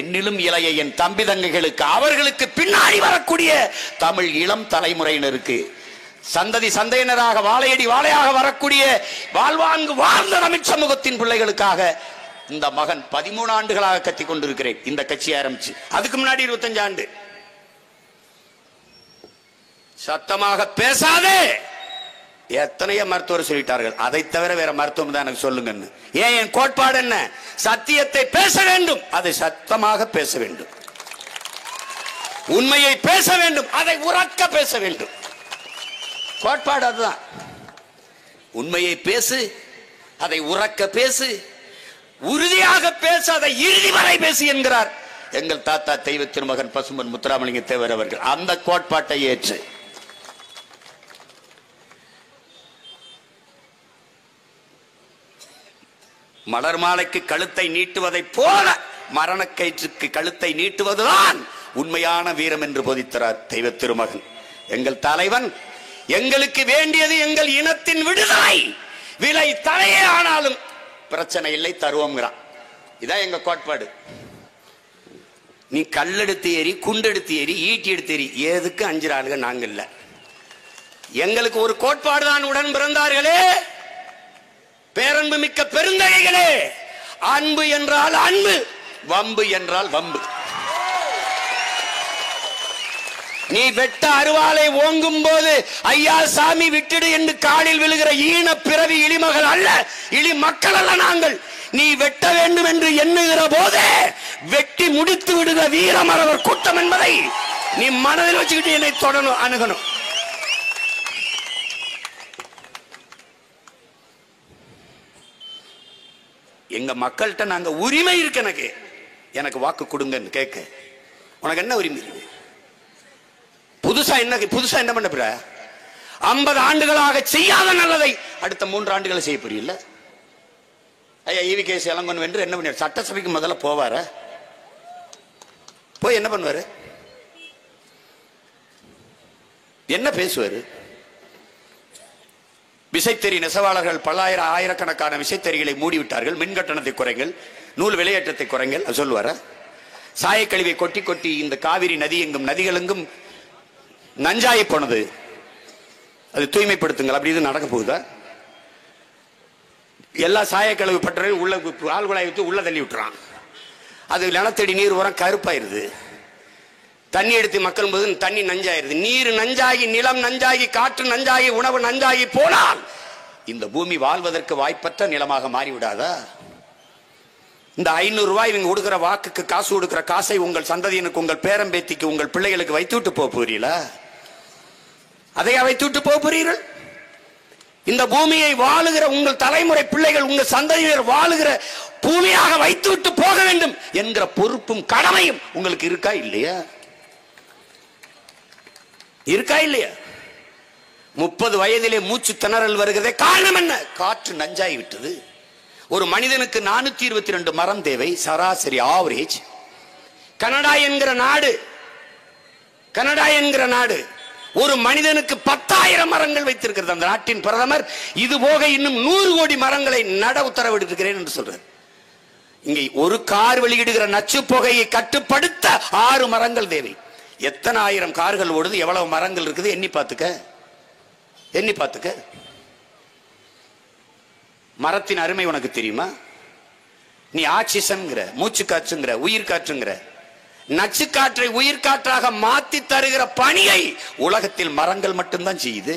என்னிலும் இளைய என் தம்பி தங்கைகளுக்கு, அவர்களுக்கு பின்னாடி வரக்கூடிய தமிழ் இளம் தலைமுறையினருக்கு, சந்ததி சந்தையினராக வாழையடி வாழையாக வரக்கூடிய வாழ்வாங்கு வாழ்ந்த தமிழ் சமூகத்தின் பிள்ளைகளுக்காக இந்த மகன் 13 ஆண்டுகளாக கத்திக் கொண்டிருக்கிறேன். இந்த கட்சி ஆரம்பிச்சு அதுக்கு முன்னாடி 25 ஆண்டு. சத்தமாக பேசாதே, எத்தனையோ மருத்துவர் சொல்லிட்டார்கள். அதை தவிர வேற மருத்துவம் தான் எனக்கு சொல்லுங்கன்னு. ஏன், என் கோட்பாடு என்ன? சத்தியத்தை பேச வேண்டும், அதை சத்தமாக பேச வேண்டும். உண்மையை பேச வேண்டும், அதை உறக்க பேச வேண்டும். கோட்பாடு அதுதான். உண்மையை பேசு, அதை உறக்க பேசு, உறுதியாக பேச, அதை இறுதி வரை பேசு என்கிறார் எங்கள் தாத்தா தெய்வ திருமகன் பசும்பொன் முத்துராமலிங்க தேவர் அவர்கள். அந்த கோட்பாட்டை ஏற்று மலர் மாலைக்கு கழுத்தை நீட்டுவதை போல மரணக்கயிற்றுக்கு கழுத்தை நீட்டுவதுதான் உண்மையான வீரம் என்று போதித்தார் தெய்வ திருமகன் எங்கள் தலைவன். எங்களுக்கு வேண்டியது எங்கள் இனத்தின் விடுதலை, விலை தலையே ஆனாலும் பிரச்சனை இல்லை, தருவோம்ங்கிறான். இதான் எங்க கோட்பாடு. நீ கல்லெடுத்து ஏறி, குண்டெடுத்து ஏறி, ஈட்டி எடுத்து ஏறி, எதுக்கு 5 ஆளுங்க நாங்க இல்ல. எங்களுக்கு ஒரு கோட்பாடு தான். உடன் பிறந்தார்களே, பேரன்பு மிக்க பெருந்தகைகளே, அன்பு என்றால் அன்பு, வம்பு என்றால் வம்பு. நீ வெட்ட அருவாளை ஓங்கும் போது ஐயா சாமி விட்டுடு என்று காலில் விழுகிற ஈன பிறவி இழிமகள் அல்ல, இழி மக்கள் அல்ல நாங்கள். நீ வெட்ட வேண்டும் என்று எண்ணுகிற போதே வெட்டி முடித்து விடுகிற வீரமரவர் கூட்டம் என்பதை நீ மனதில் வச்சுக்கிட்டு என்னை தொடணும், அணுகணும். எங்க மக்கள்கிட்ட நாங்க உரிமை இருக்கு, எனக்கு வாக்கு கொடுங்கன்னு கேட்க. உனக்கு என்ன உரிமை இருக்கு? புதுசா என்ன பண்ண போற? 50 ஆண்டுகளாக செய்யாத நல்லதை அடுத்த 3 ஆண்டுகளை செய்ய புரியல. ஐயா ஈவிகேசி இளங்கோன் வென்று என்ன பண்ண சட்டசபைக்கு முதல்ல போவார, போய் என்ன பண்ணுவாரு, என்ன பேசுவாரு? விசைத்தறி நெசவாளர்கள் ஆயிரக்கணக்கான விசைத்தறிகளை மூடிவிட்டார்கள், மின் கட்டணத்தை குறைங்கள், நூல் விலையேற்றத்தை குறைங்கள் சொல்லுவார? சாயக்கழிவை கொட்டி கொட்டி இந்த காவிரி நதி எங்கும் நதிகள் எங்கும் நஞ்சாயி போனது, அது தூய்மைப்படுத்துங்கள், அப்படி இது நடக்க போகுதா? எல்லா சாயக்கழிவு பற்றையும் உள்ள ஆழ்குழாய் வச்சு உள்ள தள்ளி விட்டுறான், அது நிலத்தடி நீர் உரம் கருப்பாயிருது. தண்ணி எடுத்து மக்கள் போது தண்ணி நஞ்சாயிருது. நீர் நஞ்சாகி, நிலம் நஞ்சாகி, காற்று நஞ்சாகி, உணவு நஞ்சாகி போனால் இந்த பூமி வாழ்வதற்கு வாய்ப்பற்ற நிலமாக மாறிவிடாதா? இந்த 500 ரூபாய் இவங்க கொடுக்கிற வாக்குக்கு காசு கொடுக்கிற காசை உங்கள் சந்ததியினுக்கு, உங்கள் பேரம்பேத்திக்கு, உங்கள் பிள்ளைகளுக்கு வைத்து விட்டு போக போறீங்களா? அதையா வைத்து விட்டு போக போறீர்கள்? இந்த பூமியை வாழுகிற உங்கள் தலைமுறை பிள்ளைகள், உங்கள் சந்ததியினர் வாழுகிற பூமியாக வைத்து விட்டு போக வேண்டும் என்கிற பொறுப்பும் கடமையும் உங்களுக்கு இருக்கா இல்லையா? இருக்கா இல்லையா? 30 வயதிலே மூச்சு திணறல் வருகிறதே காரணம் என்ன? காற்று நஞ்சாகி விட்டது. ஒரு மனிதனுக்கு 422 மரம் தேவை, சராசரி ஆவரேஜ். கனடா என்கிற நாடு ஒரு மனிதனுக்கு 10,000 மரங்கள் வைத்திருக்கிறது. அந்த நாட்டின் பிரதமர் இது போக இன்னும் 100 கோடி மரங்களை நட உத்தரவிட்டிருக்கிறேன் என்று சொல்றார். இங்கே ஒரு கார் வெளியிடுகிற நச்சு புகையை கட்டுப்படுத்த 6 மரங்கள் தேவை. எத்தனை ஆயிரம் கார்கள் ஓடுது, எவ்வளவு மரங்கள் இருக்குது, எண்ணி பார்த்துக்க. மரத்தின் அருமை உனக்கு தெரியுமா? நீ ஆக்சிஜன்ங்கிற, மூச்சு காற்றுங்கிற, உயிர் காற்றுங்கிற, நச்சு காற்றை உயிர் காற்றாக மாத்தி தருகிற பணியை உலகத்தில் மரங்கள் மட்டும்தான் செய்யுது.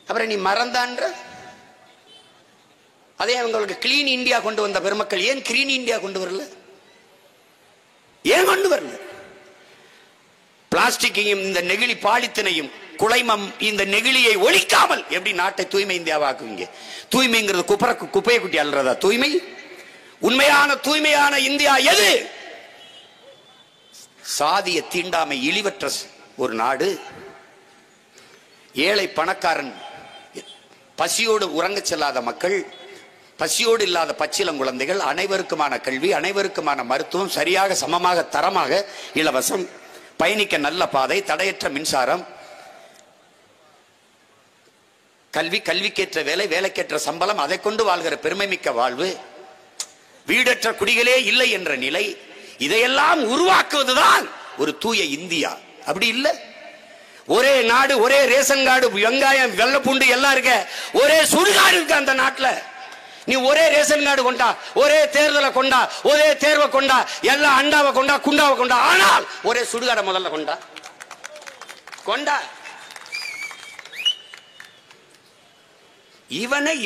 அப்புறம் நீ மறந்தான்ற அதே அவங்களுக்கு கிளீன் இந்தியா கொண்டு வந்த பெருமக்கள் ஏன் கிரீன் இந்தியா கொண்டு வரல? ஏன் கொண்டு வரல? பிளாஸ்டிக்கையும் இந்த நெகிழி பாலித்தனையும் குலைமம் இந்த நெகிழியை ஒழிக்காமல் எப்படி நாட்டை தூய்மை இந்தியாவாக்குவீங்க? தூய்மைங்கிறது குப்பையை குட்டி அல்றதா தூய்மை? உண்மையான தூய்மையான இந்தியா எது? சாதிய தீண்டாமை இழிவற்ற ஒரு நாடு. ஏழை பணக்காரன், பசியோடு உறங்க செல்லாத மக்கள், பசியோடு இல்லாத பச்சிளங்குழந்தைகள், அனைவருக்குமான கல்வி, அனைவருக்குமான மருத்துவம், சரியாக சமமாக தரமாக இலவசம், பயணிக்க நல்ல பாதை, தடையற்ற மின்சாரம், கல்வி, கல்விக்கேற்ற வேலை, வேலைக்கேற்ற சம்பளம், அதை கொண்டு வாழ்கிற பெருமை மிக்க வாழ்வு, வீடற்ற குடிகளே இல்லை என்ற நிலை, இதையெல்லாம் உருவாக்குவதுதான் ஒரு தூய இந்தியா. அப்படி இல்லை. ஒரே நாடு, ஒரே ரேஷன் கார்டு, வெங்காயம், வெள்ளப்பூண்டு எல்லாம் இருக்க, ஒரே சுடுகாடு இருக்கு அந்த நாட்டில். நீ ஒரே ரேஷன் கார்டு கொண்டா, ஒரே தேர்தலை கொண்டா, ஒரே தேர்வை கொண்டா, எல்லா அண்டாவை கொண்டா, குண்டாவை கொண்டா, ஆனால் ஒரே சுடுகாடை முதல்ல கொண்டா.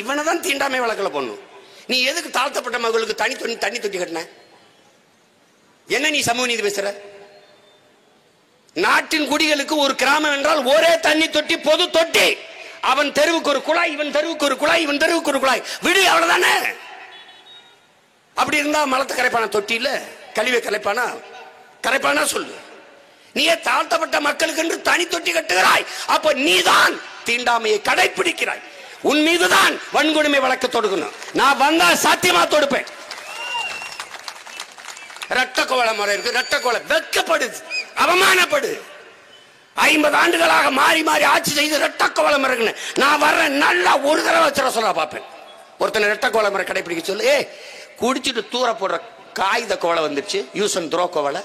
இவனை தான் தீண்டாமை வழக்கில் போடணும். நீ எதுக்கு தாழ்த்தப்பட்ட மகளுக்கு தண்ணி தொட்டி கட்டின? என்ன நீ சமூக நீதி பேசுற? நாட்டின் குடிகளுக்கு ஒரு கிராமம் என்றால் ஒரே தண்ணி தொட்டி, பொது தொட்டி. அவன் தெருவுக்கு ஒரு குழாய், இவன் தெருவுக்கு ஒரு குழாய், இவன் தெருவுக்கு ஒரு குழாய், விடு, அவ்வளவுதானே. அப்படி இருந்தா மலத்தை கரைப்பானா? தொட்டி இல்ல கழிவை கரைப்பானா சொல்லு. நீயே தாழ்த்தப்பட்ட மக்களுக்கு என்று தனி தொட்டி கட்டுகிறாய். அப்ப நீதான் தீண்டாமையை கடைபிடிக்கிறாய். உன் மீதுதான் வன்கொடுமை வழக்கு தொடுக்கணும். நான் வந்தா சாத்தியமா தொடுப்பேன். ரத்த கோவல முறை இருக்கு, ரத்த கோவல வெட்கப்படுது, அவமானப்படு. 50 ஆண்டுகளாக மாறி மாறி ஆட்சி செய்து ரத்த கோவல முறை நான் வர்றேன், நல்லா ஒரு தடவை சொல்ல பார்ப்பேன். ஒருத்தனை ரத்த கோவல முறை கடைபிடிக்க சொல்லு. குடிச்சிட்டு தூர போடுற காகித கோவலை வந்துருச்சு, யூஸ் அண்ட் த்ரோ கோவலை.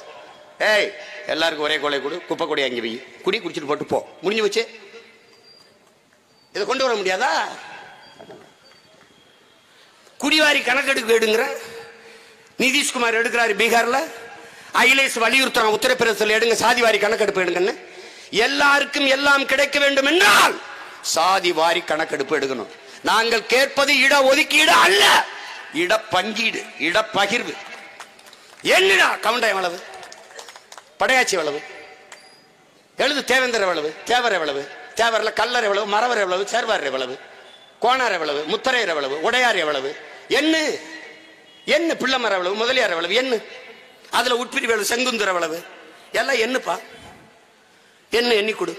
எல்லாருக்கும் ஒரே கோலை கொடு, குப்பை கொடி அங்கே வை, குடிச்சிட்டு போட்டு போ, முடிஞ்சு வச்சு. இதை கொண்டு வர முடியாதா? குடிவாரி கணக்கெடுக்க எடுங்கிற நிதிஷ்குமார் எடுக்கிறாரு பீகார்ல, அகிலேஷ் வலியுறுத்துறான் உத்தரப்பிரதேசத்தில் எடுங்க சாதிவாரி கணக்கெடுப்பு எடுங்கன்னு. எல்லாருக்கும் எல்லாம் கிடைக்க வேண்டும் என்றால் சாதி வாரி கணக்கெடுப்பு எடுக்கணும். நாங்கள் கேட்பது இட ஒதுக்கீடு அல்ல, இட பங்கீடு, இட பகிர்வு. என்னடா கவுண்டா எவ்வளவு, படையாச்சி எவ்வளவு, எழுது தேவேந்தர் எவ்வளவு, தேவர் எவ்வளவு, தேவர்ல கல்லர் எவ்வளவு, மறவர் எவ்வளவு, சேர்வார் எவ்வளவு, கோணார் எவ்வளவு, முத்தரையர் எவ்வளவு, உடையார் எவ்வளவு, என்ன பிள்ளைமர எவ்வளவு, முதலியார் எவ்வளவு, என்ன அதுல உட்பிரிவு எவ்வளவு, செங்குந்தர் எவ்வளவு, எல்லாம் என்னப்பா என்ன எண்ணி கொடு.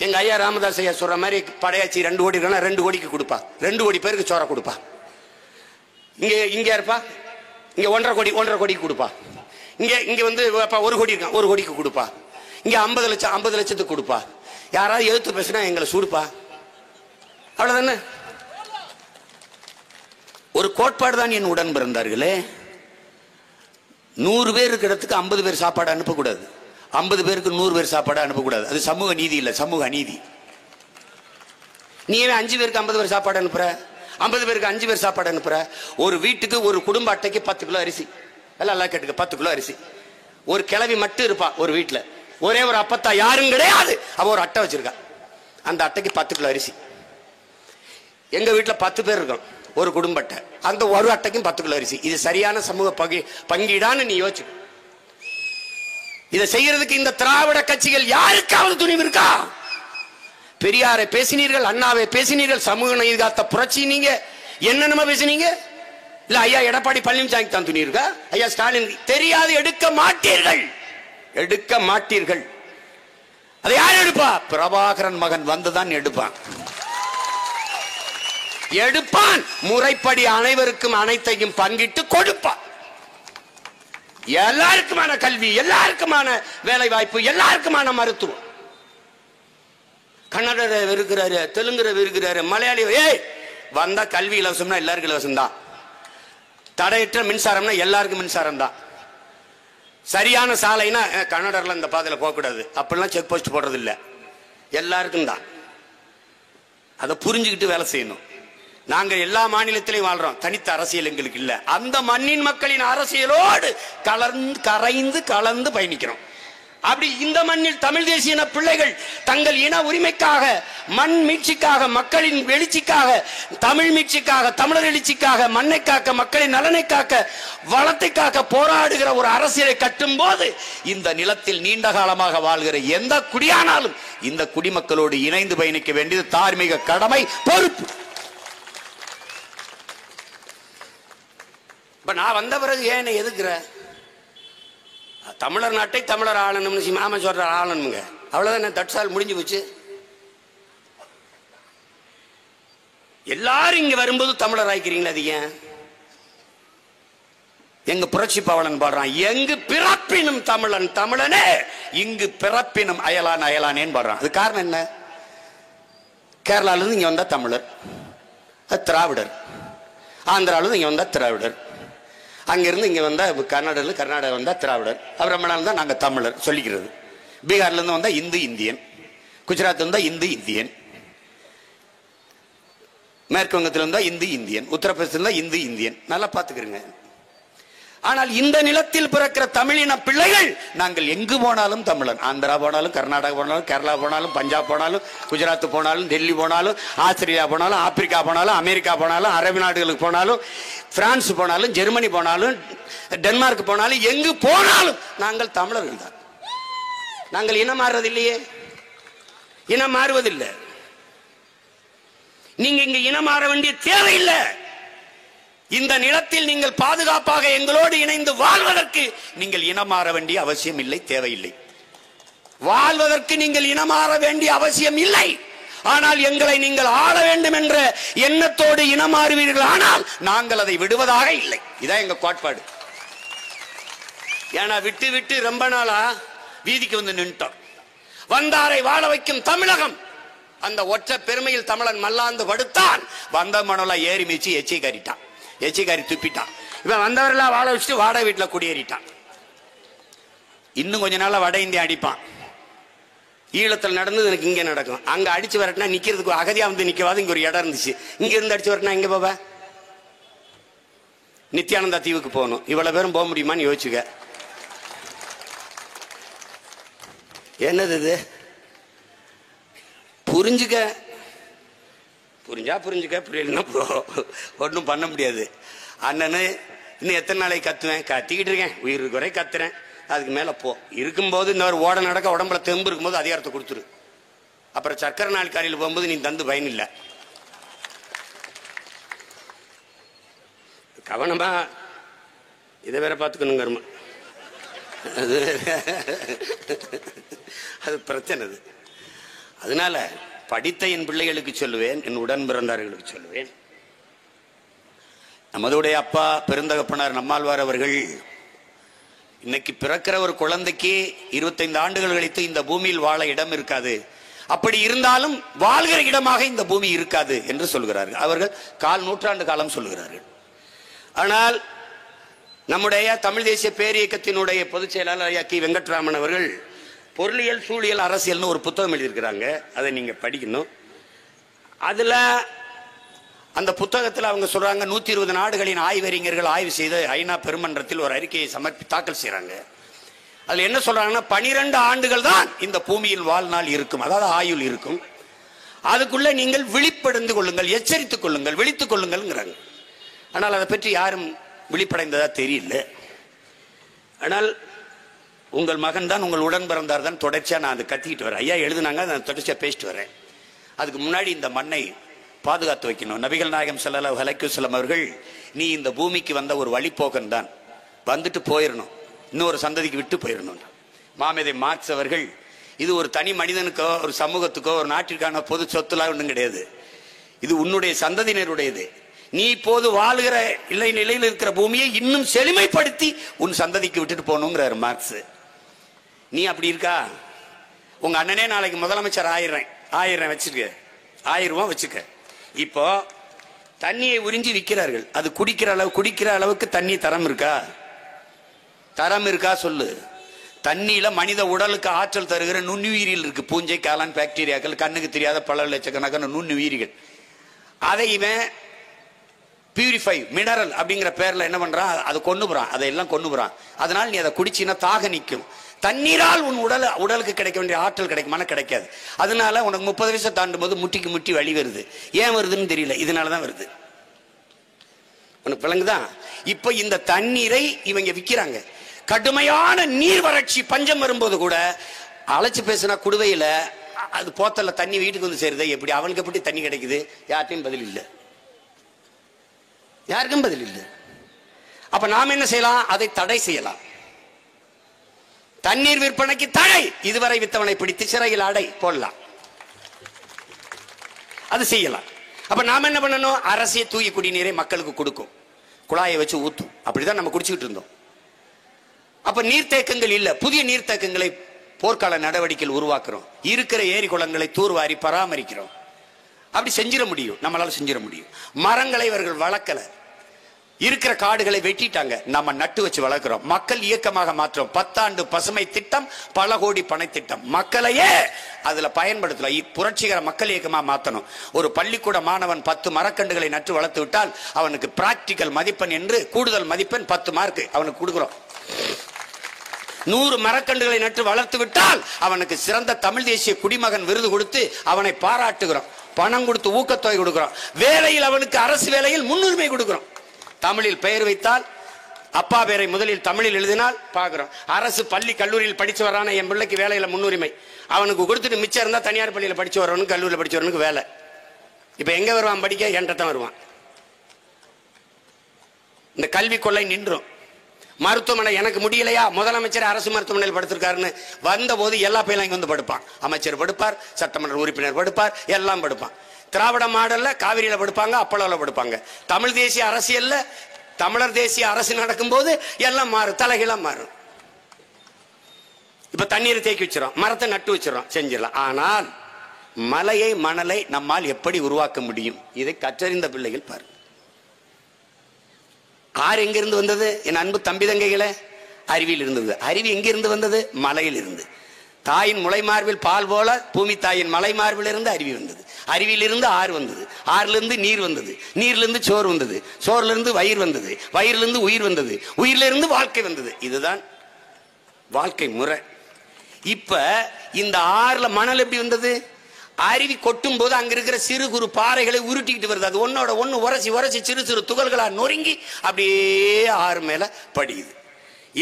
எங்க ஐயா ராமதாஸ் ஐயா சொல்ற மாதிரி படையாச்சி 2 கோடி இருக்கா 2 கோடிக்கு கொடுப்பா, 2 கோடி பேருக்கு சோற கொடுப்பா. இங்க இருப்பா இங்க 1.5 கோடிக்கு கொடுப்பா. இங்க வந்து 1 கோடி இருக்கான் 1 கோடிக்கு கொடுப்பா. இங்க 50 லட்சத்துக்கு கொடுப்பா. யாராவது எதிர்த்து பேசினா எங்களை சூடுப்பா. அவ்வளவுதானே. ஒரு கோட்பாடு தான் என் உடன் பிறந்தார்களே. 100 பேர் இருக்கிற இடத்துக்கு 50 பேர் சாப்பாடு அனுப்பக்கூடாது, 50 பேருக்கு 100 பேர் சாப்பாடு அனுப்பக்கூடாது. அது சமூக நீதி இல்ல, சமூக அநீதி. நீ 5 பேருக்கு 50 பேர் சாப்பாடு அனுப்புற, 50 பேருக்கு 5 பேர் சாப்பாடு அனுப்புற. ஒரு வீட்டுக்கு ஒரு குடும்ப அட்டைக்கு 10 கிலோ அரிசி, எல்லாம் கேட்டுக்க 10 கிலோ அரிசி. ஒரு கிழவி மட்டும் இருப்பா ஒரு வீட்டுல, ஒரே ஒரு அப்பத்தா யாரும் கிடையாது, அவ ஒரு அட்டை வச்சிருக்கா, அந்த அட்டைக்கு 10 கிலோ அரிசி. எங்க வீட்டுல 10 பேர் இருக்கும், ஒரு குடும்ப அட்டை, அந்த ஒரு அட்டைக்கும் 10 கிலோ அரிசி. இது சரியான சமூக பங்கீடான்னு நீ யோசிச்சு. இதை செய்யறதுக்கு இந்த திராவிட கட்சிகள் யாருக்காவது துணிவு இருக்கா? பெரியாரை பேசினீர்கள், அண்ணாவை பேசினீர்கள், சமூக நீதி காத்த புரட்சி நீங்க என்னென்ன பேசினீங்க. இல்ல ஐயா எடப்பாடி பழனிசாமி தான் துணி இருக்கா, ஐயா ஸ்டாலின் தெரியாது, எடுக்க மாட்டீர்கள், எடுக்க மாட்டீர்கள். அதை யார் எடுப்பா? பிரபாகரன் மகன் வந்துதான் எடுப்பான். எடுப்பான், முறைப்படி அனைவருக்கும் அனைத்தையும் பங்கிட்டு கொடுப்பான். எல்லாருக்குமான கல்வி, எல்லாருக்குமான வேலை வாய்ப்பு, எல்லாருக்குமான மருத்துவம். கன்னடரை வெறுக்கிறாரு, தெலுங்குரை வெறுக்கிறாரு, மலையாளி வந்தா கல்வி இலவசம்னா எல்லாருக்கும் இலவசம் தான். தடையற்ற மின்சாரம்னா எல்லாருக்கும் மின்சாரம் தான். சரியான சாலைனா கன்னடர்ல இந்த பாதையில போக கூடாது அப்படிலாம் செக் போஸ்ட் போடுறது இல்ல, எல்லாருக்கும் தான். அதை புரிஞ்சுக்கிட்டு வேலை செய்யணும். நாங்க எல்லா மாநிலத்திலையும் வாழ்றோம், தனித்த அரசியல் எங்களுக்கு இல்ல. அந்த மண்ணின் மக்களின் அரசியலோடு கரைந்து கலந்து பயணிக்கிறோம். அப்படி இந்த மண்ணில் தமிழ் தேசிய இன பிள்ளைகள் தங்கள் இன உரிமைக்காக, மண் மீட்சிக்காக, மக்களின் எழுச்சிக்காக, தமிழ் மீட்சிக்காக, தமிழர் எழுச்சிக்காக, மண்ணை காக்க, மக்களின் நலனை காக்க, வளத்தை காக்க போராடுகிற ஒரு அரசியலை கட்டும் போது இந்த நிலத்தில் நீண்ட காலமாக வாழ்கிற எந்த குடியானாலும் இந்த குடிமக்களோடு இணைந்து பயணிக்க வேண்டியது தார்மீக கடமை, பொறுப்பு. இப்ப நான் வந்த பிறகு ஏன் எதுக்குற? தமிழர் நாட்டை தமிழர் ஆளணும்னு மாமா சொல்ற ஆளணுங்க, அவ்வளவுதான். தட்சால் முடிஞ்சு போச்சு. எல்லாரும் இங்க வரும்போது தமிழர் ஆயிக்கிறீங்களா? அது ஏன்? எங்க புரட்சி பாவலன் பாடுறான், எங்கு பிறப்பினும் தமிழன் தமிழனே, இங்கு பிறப்பினும் அயலான் அயலானேன்னு பாடுறான். அது காரணம் என்ன? கேரளால இருந்து இங்க வந்தா தமிழர், திராவிடர். ஆந்திரால இருந்து இங்க வந்தா திராவிடர், அங்கிருந்து இங்க வந்தா கர்நாடகா வந்தா திராவிடர். அப்புறம் தான் நாங்க தமிழர் சொல்லிக்கிறது. பீகார்ல இருந்து வந்தா இந்து இந்தியன், குஜராத் வந்தா இந்து இந்தியன், மேற்கு வங்கத்தில் இருந்தா இந்து இந்தியன், உத்தரப்பிரதேச இந்து இந்தியன். நல்லா பாத்துக்கிறீங்க. ஆனால் இந்த நிலத்தில் பிறக்கிற தமிழின பிள்ளைகள் நாங்கள் எங்கு போனாலும் தமிழன். ஆந்திரா போனாலும், கர்நாடகா போனாலும், கேரளா போனாலும், பஞ்சாப் போனாலும், குஜராத் போனாலும், டெல்லி போனாலும், ஆஸ்திரேலியா போனாலும், ஆப்பிரிக்கா போனாலும், அமெரிக்கா போனாலும், அரபு நாடுகளுக்கு போனாலும், பிரான்ஸ் போனாலும், ஜெர்மனி போனாலும், டென்மார்க் போனாலும், எங்கு போனாலும் நாங்கள் தமிழர்கள் தான். நாங்கள் இனம் மாறுறது இல்லையே, இனம் மாறுவதில்லை. நீங்க இங்க இனம் மாற வேண்டிய தேவையில்லை. இந்த நிலத்தில் நீங்கள் பாதுகாப்பாக எங்களோடு இணைந்து வாழ்வதற்கு நீங்கள் இனம் மாற வேண்டிய அவசியம் இல்லை, தேவையில்லை. வாழ்வதற்கு நீங்கள் இனம் மாற வேண்டிய அவசியம் இல்லை. ஆனால் எங்களை நீங்கள் ஆள வேண்டும் என்ற எண்ணத்தோடு இனம் மாறுவீர்கள், ஆனால் நாங்கள் அதை விடுவதாக இல்லை. இதான் எங்க கோட்பாடு. ஏன்னா விட்டு விட்டு ரொம்ப நாளா வீதிக்கு வந்து நின்ட்டோம். வந்தாரை வாழ வைக்கும் தமிழகம், அந்த ஒற்ற பெருமையில் தமிழன் மல்லாந்து படுத்தான். வந்த மணலா ஏறி மிச்சு எச்சிக்காரிட்டான், எச்சிக்காரி துப்பிட்டான். இவன் வந்தவரெல்லாம் வாழ வச்சுட்டு வாடகை வீட்டில் குடியேறிட்டான். இன்னும் கொஞ்ச நாள் வட இந்தியா அடிப்பான். ஈழத்தில் நடந்தது எனக்கு இங்கே நடக்கும். அங்கே அடிச்சு வரட்டினா நிற்கிறதுக்கு அகதியா வந்து நிற்கவாது இங்கே ஒரு இடம் இருந்துச்சு. இங்கே இருந்து அடிச்சு வரட்டினா எங்கே போவ? நித்யானந்தா தீவுக்கு போகணும். இவ்வளோ பேரும் போக முடியுமான்னு யோசிச்சுக்க. என்னது இது? புரிஞ்சுக்க, புரிஞ்சா புரிஞ்சுக்க, புரியலன்னா ஒன்றும் பண்ண முடியாது. அண்ணனு இன்னும் எத்தனை நாளைக்கு கத்துவேன்? கத்திக்கிட்டு இருக்கேன், உயிர் குறை கத்துறேன். அதுக்கு மேலே போ. இருக்கும்போது இந்த மாதிரி ஓட நடக்க உடம்புல தெம்பு இருக்கும்போது அதிகாரத்தை கொடுத்துரு. அப்புறம் சக்கரை நாள் காலையில் போகும்போது நீ தந்து பயன் இல்லை. கவனமா இதை வேற பார்த்துக்கணுங்க. அது பிரச்சனை. அது அதனால படித்த என் பிள்ளைகளுக்கு சொல்லுவேன், என் உடன் பிறந்தார்களுக்கு சொல்லுவேன், நமதுடைய அப்பா பெருந்தகப்பனார் நம்மாழ்வார் அவர்கள் இன்னைக்கு பிறக்கிற ஒரு குழந்தைக்கு 25 ஆண்டுகள் கழித்து இந்த பூமியில் வாழ இடம் இருக்காது, அப்படி இருந்தாலும் வாழ்கிற இடமாக இந்த பூமி இருக்காது என்று சொல்கிறார்கள். அவர்கள் 1/4 நூற்றாண்டு காலம் சொல்கிறார்கள். ஆனால் நம்முடைய தமிழ் தேசிய பேரியக்கத்தினுடைய பொதுச் செயலாளர் ஐயா கி வெங்கட்ராமன் அவர்கள் பொருளியல் சூழியல் அரசியல்னு ஒரு புத்தகம் எழுதியிருக்கிறாங்க. அதை நீங்க படிக்கணும். அதுல அந்த புத்தகத்தில் அவங்க சொல்றாங்க, 120 நாடுகளின் ஆய்வறிஞர்கள் ஆய்வு செய்து ஐநா பெருமன்றத்தில் ஒரு அறிக்கையை தாக்கல் செய்யறாங்க. அதுல என்ன சொல்றாங்கன்னா, 12 ஆண்டுகள் தான் இந்த பூமியில் வாழ்நாள் இருக்கும், அதாவது ஆயுள் இருக்கும். அதுக்குள்ள நீங்கள் விழிப்படைந்து கொள்ளுங்கள், எச்சரித்துக் கொள்ளுங்கள், விழித்துக் கொள்ளுங்கள்ங்கிறாங்க. ஆனால் அதை பற்றி யாரும் விழிப்படைந்ததா தெரியல. ஆனால் உங்கள் மகன் தான், உங்கள் உடன் பிறந்தார் தான் தொடர்ச்சியா நான் அதை கத்திக்கிட்டு வரேன். ஐயா எழுதுனாங்க, நான் தொடர்ச்சியா பேசிட்டு வரேன். அதுக்கு முன்னாடி இந்த மண்ணை பாதுகாத்து வைக்கணும். நபிகள் நாயகம் ஸல்லல்லாஹு அலைஹி வஸல்லம் அவர்கள், நீ இந்த பூமிக்கு வந்த ஒரு வழிபோக்கன் தான், வந்துட்டு போயிடணும், இன்னொரு சந்ததிக்கு விட்டு போயிடணும். மாமேதை மார்க்ஸ் அவர்கள், இது ஒரு தனி மனிதனுக்கோ ஒரு சமூகத்துக்கோ ஒரு நாட்டிற்கான பொது சொத்துலாம் ஒன்றும் கிடையாது, இது உன்னுடைய சந்ததியினருடையது. நீ இப்போது வாழ்கிற நிலையில் இருக்கிற பூமியை இன்னும் செழுமைப்படுத்தி உன் சந்ததிக்கு விட்டுட்டு போகணுங்கிறார் மார்க்ஸ். நீ அப்படி இருக்கா? உங்க அண்ணனே நாளைக்கு முதலமைச்சர் ஆயிரம் வச்சுக்க, 1000 ரூபாய் வச்சுக்க. இப்போ தண்ணியை உறிஞ்சி விற்கிறார்கள், அது குடிக்கிற அளவுக்கு தண்ணி தரம் இருக்கா? தரம் இருக்கா சொல்லு. தண்ணியில மனித உடலுக்கு ஆற்றல் தருகிற நுண்ணுயிரிகள் இருக்கு, பூஞ்சை, காளான், பாக்டீரியாக்கள், கண்ணுக்கு தெரியாத பல லட்சக்கணக்கான நுண்ணுயிரிகள். அதை இவன் பியூரிஃபை மினரல் அப்படிங்கிற பேர்ல என்ன பண்றான், அதை கொண்டு போறான், அதையெல்லாம் கொண்டு போறான். அதனால நீ அதை குடிச்சின்னா தாக நிற்கும். தண்ணீரால் உன் உடலுக்கு கிடைக்க வேண்டிய ஆற்றல் கிடைக்குமான கிடைக்காது. அதனால உனக்கு 30 வயசை தாண்டும் போது முட்டிக்கு முட்டி வலி வருது. ஏன் வருதுன்னு தெரியல, இதனாலதான் வருது. உனக்கு விளங்குதான்? இப்ப இந்த தண்ணீரை இவங்க விற்கிறாங்க. கடுமையான நீர் வறட்சி பஞ்சம் வரும்போது கூட அழைச்சு பேசினா குடுவையில அது போத்தல்ல தண்ணி வீட்டுக்கு வந்து சேருது. எப்படி அவனுக்கு எப்படி தண்ணி கிடைக்குது? யார்ட்டையும் பதில் இல்லை, யாருக்கும் பதில் இல்லை. அப்ப நாம் என்ன செய்யலாம்? அதை தடை செய்யலாம். தண்ணீர் விற்பனைக்கு தடை. இதுவரை வித்தவனை பிடித்து சிறையில் அடை போடலாம், அது செய்யலாம். அப்ப நாம என்ன பண்ணணும்? அரசிய தூய குடிநீரை மக்களுக்கு கொடுக்கும், குழாயை வச்சு ஊத்தும். அப்படிதான் நம்ம குடிச்சுக்கிட்டு இருந்தோம். அப்ப நீர்த்தேக்கங்கள் இல்ல, புதிய நீர்த்தேக்கங்களை போர்க்கால நடவடிக்கைகள் உருவாக்குறோம். இருக்கிற ஏரி குளங்களை தூர்வாரி பராமரிக்கிறோம். அப்படி செஞ்சிட முடியும், நம்மளால செஞ்சிட முடியும். மரங்களை இவர்கள் வளர்க்கல, இருக்கிற காடுகளை வெட்டிட்டாங்க, நம்ம நட்டு வச்சு வளர்க்கிறோம். மக்கள் இயக்கமாக மாற்றம். 10 ஆண்டு பசுமை திட்டம், பல கோடி பண திட்டம், மக்களையே அதுல பயன்படுத்தலாம். புரட்சிகர மக்கள் இயக்கமா மாற்றணும். ஒரு பள்ளிக்கூட மாணவன் 10 மரக்கண்டுகளை நட்டு வளர்த்து விட்டால் அவனுக்கு பிராக்டிக்கல் மதிப்பெண் என்று கூடுதல் மதிப்பெண் 10 மார்க் அவனுக்கு கொடுக்கிறோம். 100 மரக்கண்டுகளை நட்டு வளர்த்து விட்டால் அவனுக்கு சிறந்த தமிழ் தேசிய குடிமகன் விருது கொடுத்து அவனை பாராட்டுகிறோம். பணம் கொடுத்து ஊக்கத்தொகை கொடுக்கிறோம். வேலையில் அவனுக்கு அரசு வேலையில் முன்னுரிமை கொடுக்கிறோம். தமிழில் பெயர் வைத்தால், அப்பா பேரை முதலில் தமிழில் எழுதினால் பார்க்கிறோம். அரசு பள்ளி கல்லூரியில் படிச்சு வரான என் பிள்ளைக்கு வேலையில முன்னுரிமை. அவனுக்கு கொடுத்துட்டு மிச்சம் இருந்தா தனியார் பள்ளியில படிச்சு வரவனுக்கு, கல்லூரியில் படிச்சு வரவனுக்கு வேலை. இப்ப எங்க வருவான் படிக்க? என்கிட்ட தான் வருவான். இந்த கல்வி கொள்ளை நின்றும். மருத்துவமனை எனக்கு முடியலையா, முதலமைச்சர் அரசு மருத்துவமனையில் படுத்திருக்காருன்னு வந்த போது எல்லா பையனும் இங்க வந்து படுப்பான். அமைச்சர் படுப்பார், சட்டமன்ற உறுப்பினர் படுப்பார், எல்லாம் படுப்பான். திராவிட மாடல்ல காவிரியில படுப்பாங்க, அப்பளவுல படுப்பாங்க. தமிழ் தேசிய அரசியல்ல தமிழர் தேசிய அரசு நடக்கும் போது எல்லாம் மாறும், தலைகீழா மாறும். இப்ப தண்ணீரை தேக்கி வச்சிடும், மரத்தை நட்டு வச்சிடறோம், செஞ்சிடலாம். ஆனால் மலையை மணலை நம்மால் எப்படி உருவாக்க முடியும்? இதை கற்றறிந்த பிள்ளைகள் பாருங்க. ஆறு எங்கிருந்து வந்தது? என் அன்பு தம்பி தங்கைகளே, அருவியில் இருந்தது. அருவி எங்கிருந்து வந்தது? மலையில் இருந்து. தாயின் முளை மார்பில் பால் போல பூமி தாயின் மலை மார்பில் இருந்து அருவி வந்தது, அருவியிலிருந்து ஆறு வந்தது, ஆறிலிருந்து நீர் வந்தது, நீர்லிருந்து சோறு வந்தது, சோறிலிருந்து வயிறு வந்தது, வயிறிலிருந்து உயிர் வந்தது, உயிரிலிருந்து வாழ்க்கை வந்தது. இதுதான் வாழ்க்கை முறை. இப்ப இந்த ஆறுல மணல் எப்படி வந்தது? அருவி கொட்டும் போது அங்க இருக்கிற சிறு குறு பாறைகளை உருட்டிக்கிட்டு வருது. அது ஒன்னோட ஒன்னு உரசி உரசி சிறு சிறு துகள்களா நொறுங்கி அப்படியே ஆறு மேல படியுது.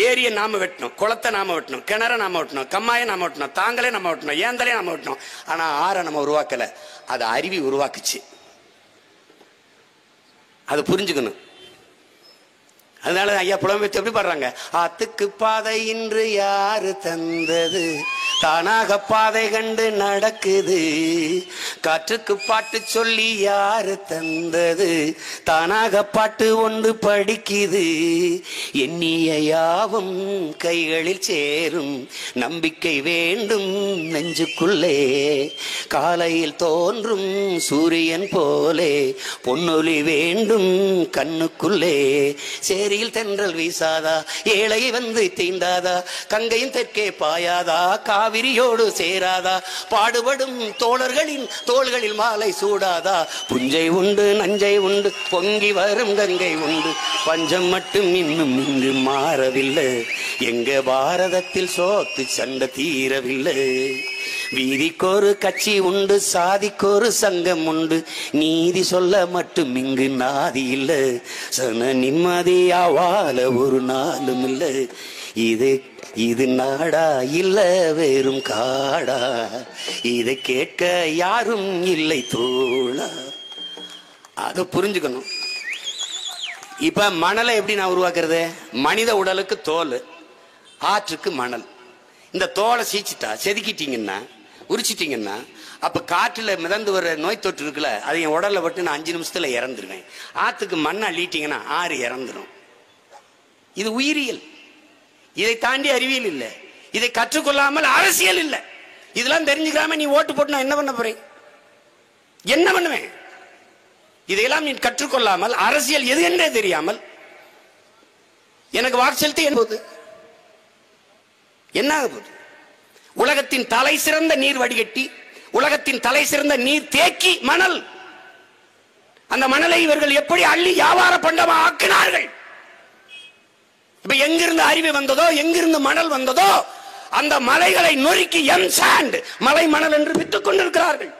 ஏரியை நாம வெட்டணும், குளத்தை நாம வெட்டணும், கிணற நாம வெட்டணும், கம்மாயை நாம வெட்டணும், தாங்களே நாம வெட்டணும், ஏந்தலே நாம வெட்டணும். ஆனா ஆறை நம்ம உருவாக்கல, அது அருவி உருவாக்குச்சு. அது புரிஞ்சுக்கணும். அதனால ஐயா புலம்பெயர்த்து எப்படி பாடுறாங்க? ஆத்துக்கு பாதை இன்று யாரு தந்தது, தானாக பாதை கண்டு நடக்குது. காற்றுக்கு பாட்டு சொல்லி யாரு தந்தது, தானாக பாட்டு ஒன்று படிக்குது. எண்ணிய யாவும் கைகளில் சேரும், நம்பிக்கை வேண்டும் நெஞ்சுக்குள்ளே. காலையில் தோன்றும் சூரியன் போலே பொன்னொலி வேண்டும் கண்ணுக்குள்ளே. சேரியில் தென்றல் வீசாதா, ஏழை வந்து தீண்டாதா, கங்கையின் தெற்கே பாயாதா, காவிரியோடு சேராதா, பாடுபடும் தோழர்களின் தோள்களில் மாலை சூடாதா. புஞ்சை உண்டு நஞ்சை உண்டு பொங்கி வரும் கங்கை உண்டு, பஞ்சம் மட்டும் இன்னும் இங்கு மாறவில்லை. எங்க பாரதத்தில் சோத்து சண்டை தீரவில்லை. வீதிக்கொரு கட்சி உண்டு, சாதிக்கொரு சங்கம் உண்டு, நீதி சொல்ல மட்டும் இங்கு நாதி இல்லை. சன நிம்மதியா வாழ ஒரு நாளும் இல்லை. இது நாடா இல்ல வெறும் காடா, இதை கேட்க யாரும் இல்லை தோழா. அதை புரிஞ்சுக்கணும். இப்ப மணலை எப்படி நான் உருவாக்குறது? மனித உடலுக்கு தோல், ஆற்றுக்கு மணல். இந்த தோலை சீச்சிட்டா செதுக்கிட்டீங்கன்னா உரிச்சிட்டீங்கன்னா அப்ப காற்றுல மிதந்து வர நோய் தொற்று இருக்குல்ல, அது என் உடல்ல பட்டு நான் 5 நிமிஷத்துல இறந்துருவேன். ஆத்துக்கு மண்ணை அள்ளிட்டீங்கன்னா ஆறு இறந்துடும். இது உயிரியல். இதை தாண்டி அறிவியல் இல்லை. இதை கற்றுக்கொள்ளாமல் அரசியல் இல்லை. இதெல்லாம் தெரிஞ்சுக்காம நீ ஓட்டு போட்டு நான் என்ன பண்ண போறேன்? என்ன பண்ணுவேன்? இதையெல்லாம் நீ கற்றுக்கொள்ளாமல் அரசியல் எது என்றே தெரியாமல் எனக்கு வாக்கு செலுத்தி என்பது என்ன ஆக போகுது? உலகத்தின் தலை சிறந்த நீர் வடிகட்டி, உலகத்தின் தலை சிறந்த நீர் தேக்கி மணல், அந்த மணலை இவர்கள் எப்படி அள்ளி வியாபார பண்டமா ஆக்கினார்கள். இப்ப எங்கிருந்து அருவி வந்ததோ, எங்கிருந்து மணல் வந்ததோ, அந்த மலைகளை நொறுக்கி எம் சாண்ட் மலை மணல் என்று வித்துக் கொண்டிருக்கிறார்கள்.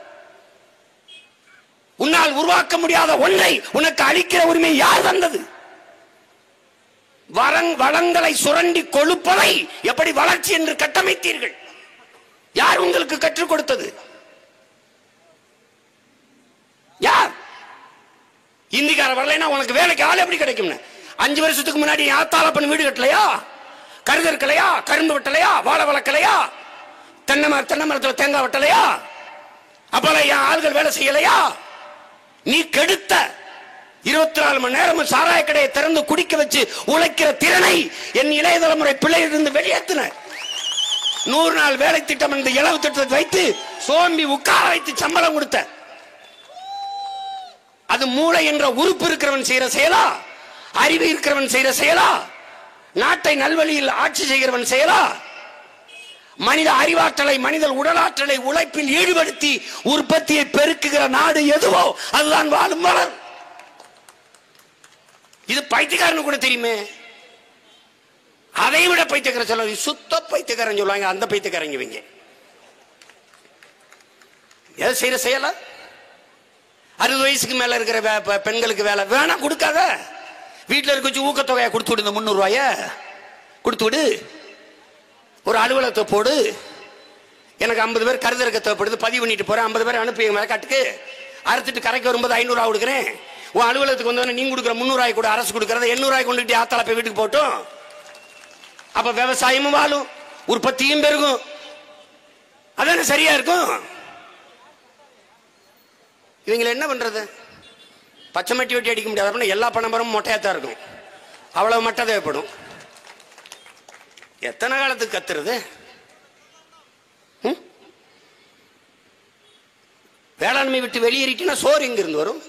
உன்னால் உருவாக்க முடியாத ஒன்றை உனக்கு அளிக்கிற உரிமை யார் தந்தது? வளங்களை சுரண்டி கொழுப்பதை எப்படி வளர்ச்சி என்று கட்டமைத்தீர்கள்? யார் உங்களுக்கு கற்றுக் கொடுத்தது? யார்? இந்திக்கார வரலைன்னா உனக்கு வேலைக்கு ஆள் எப்படி கிடைக்கும்? 5 வருஷத்துக்கு முன்னாடி ஆத்தாளப்பன் வீடு கட்டலையா, கருகற்கலையா, கரும்பு வெட்டலையா, வாழை வளர்க்கலையா, தென்னை மரத்தில் தேங்காய் வெட்டலையா? அப்பெல்லாம் என் ஆள்கள் வேலை செய்யலையா? நீ கெடுத்த 24 மணி நேரம் சாராய கடையை திறந்து குடிக்க வச்சு உழைக்கிற திறனை என் இளைய தலைமுறை பிள்ளையிலிருந்து வெளியேற்றின. 100 நாள் வேலை திட்டம் என்ற இளவு திட்டத்தை வைத்து சோம்பி உட்கார வைத்து சம்பளம் கொடுத்த, அது மூளை என்ற உறுப்பு இருக்கிறவன் செய்யற செயலா? அறிவு இருக்கிறவன் செய்யற செயலா? நாட்டை நல்வழியில் ஆட்சி செய்கிறவன் செயலா? மனித அறிவாற்றலை, மனித உடலாற்றலை உழைப்பில் ஈடுபடுத்தி உற்பத்தியை பெருக்குகிற நாடு எதுவோ அதுதான் வாழும் வளர். இது பைத்தியக்காரனு கூட தெரியுமே. அதை விட பைத்தியக்காரன் சொல்ல, சுத்த பைத்தியக்காரன் சொல்லுவாங்க. அந்த பைத்தியக்காரங்க இவங்க எதை செய்யற செயலா? 60 வயசுக்கு மேல இருக்கிற பெண்களுக்கு வேலை வேணா கொடுக்காத. வீட்டில் இருக்க வச்சு ஊக்கத்தொகையை கொடுத்து விடு. இந்த 300 ரூபாய கொடுத்து விடு. ஒரு அலுவலகத்தை போடு. எனக்கு 50 பேர் கருதறக்க தேவைப்படுது, பதிவு பண்ணிட்டு போறேன். 50 பேர் அனுப்பி மேல காட்டுக்கு அறுத்துட்டு கரைக்கு வரும்போது 500 ரூபா கொடுக்குறேன். உன் அலுவலகத்துக்கு வந்தோடனே நீங்க கொடுக்குற 300 ரூபாய் கூட அரசு கொடுக்கறத 800 ரூபாய் கொண்டுட்டு ஆத்தால போய் வீட்டுக்கு போட்டோம். அப்ப விவசாயமும் வாழும், உற்பத்தியும் பெருகும். அதான சரியா இருக்கும். இவங்களை என்ன பண்றது? பச்சை மட்டி வெட்டி அடிக்க முடியாது. எல்லா பணமரமும் மொட்டையாத்தான் இருக்கும். அவ்வளவு மட்டை தேவைப்படும். எத்தனை காலத்துக்கு கத்துறது? வேளாண்மை விட்டு வெளியேறிட்டுனா சோறு எங்க இருந்து வரும்?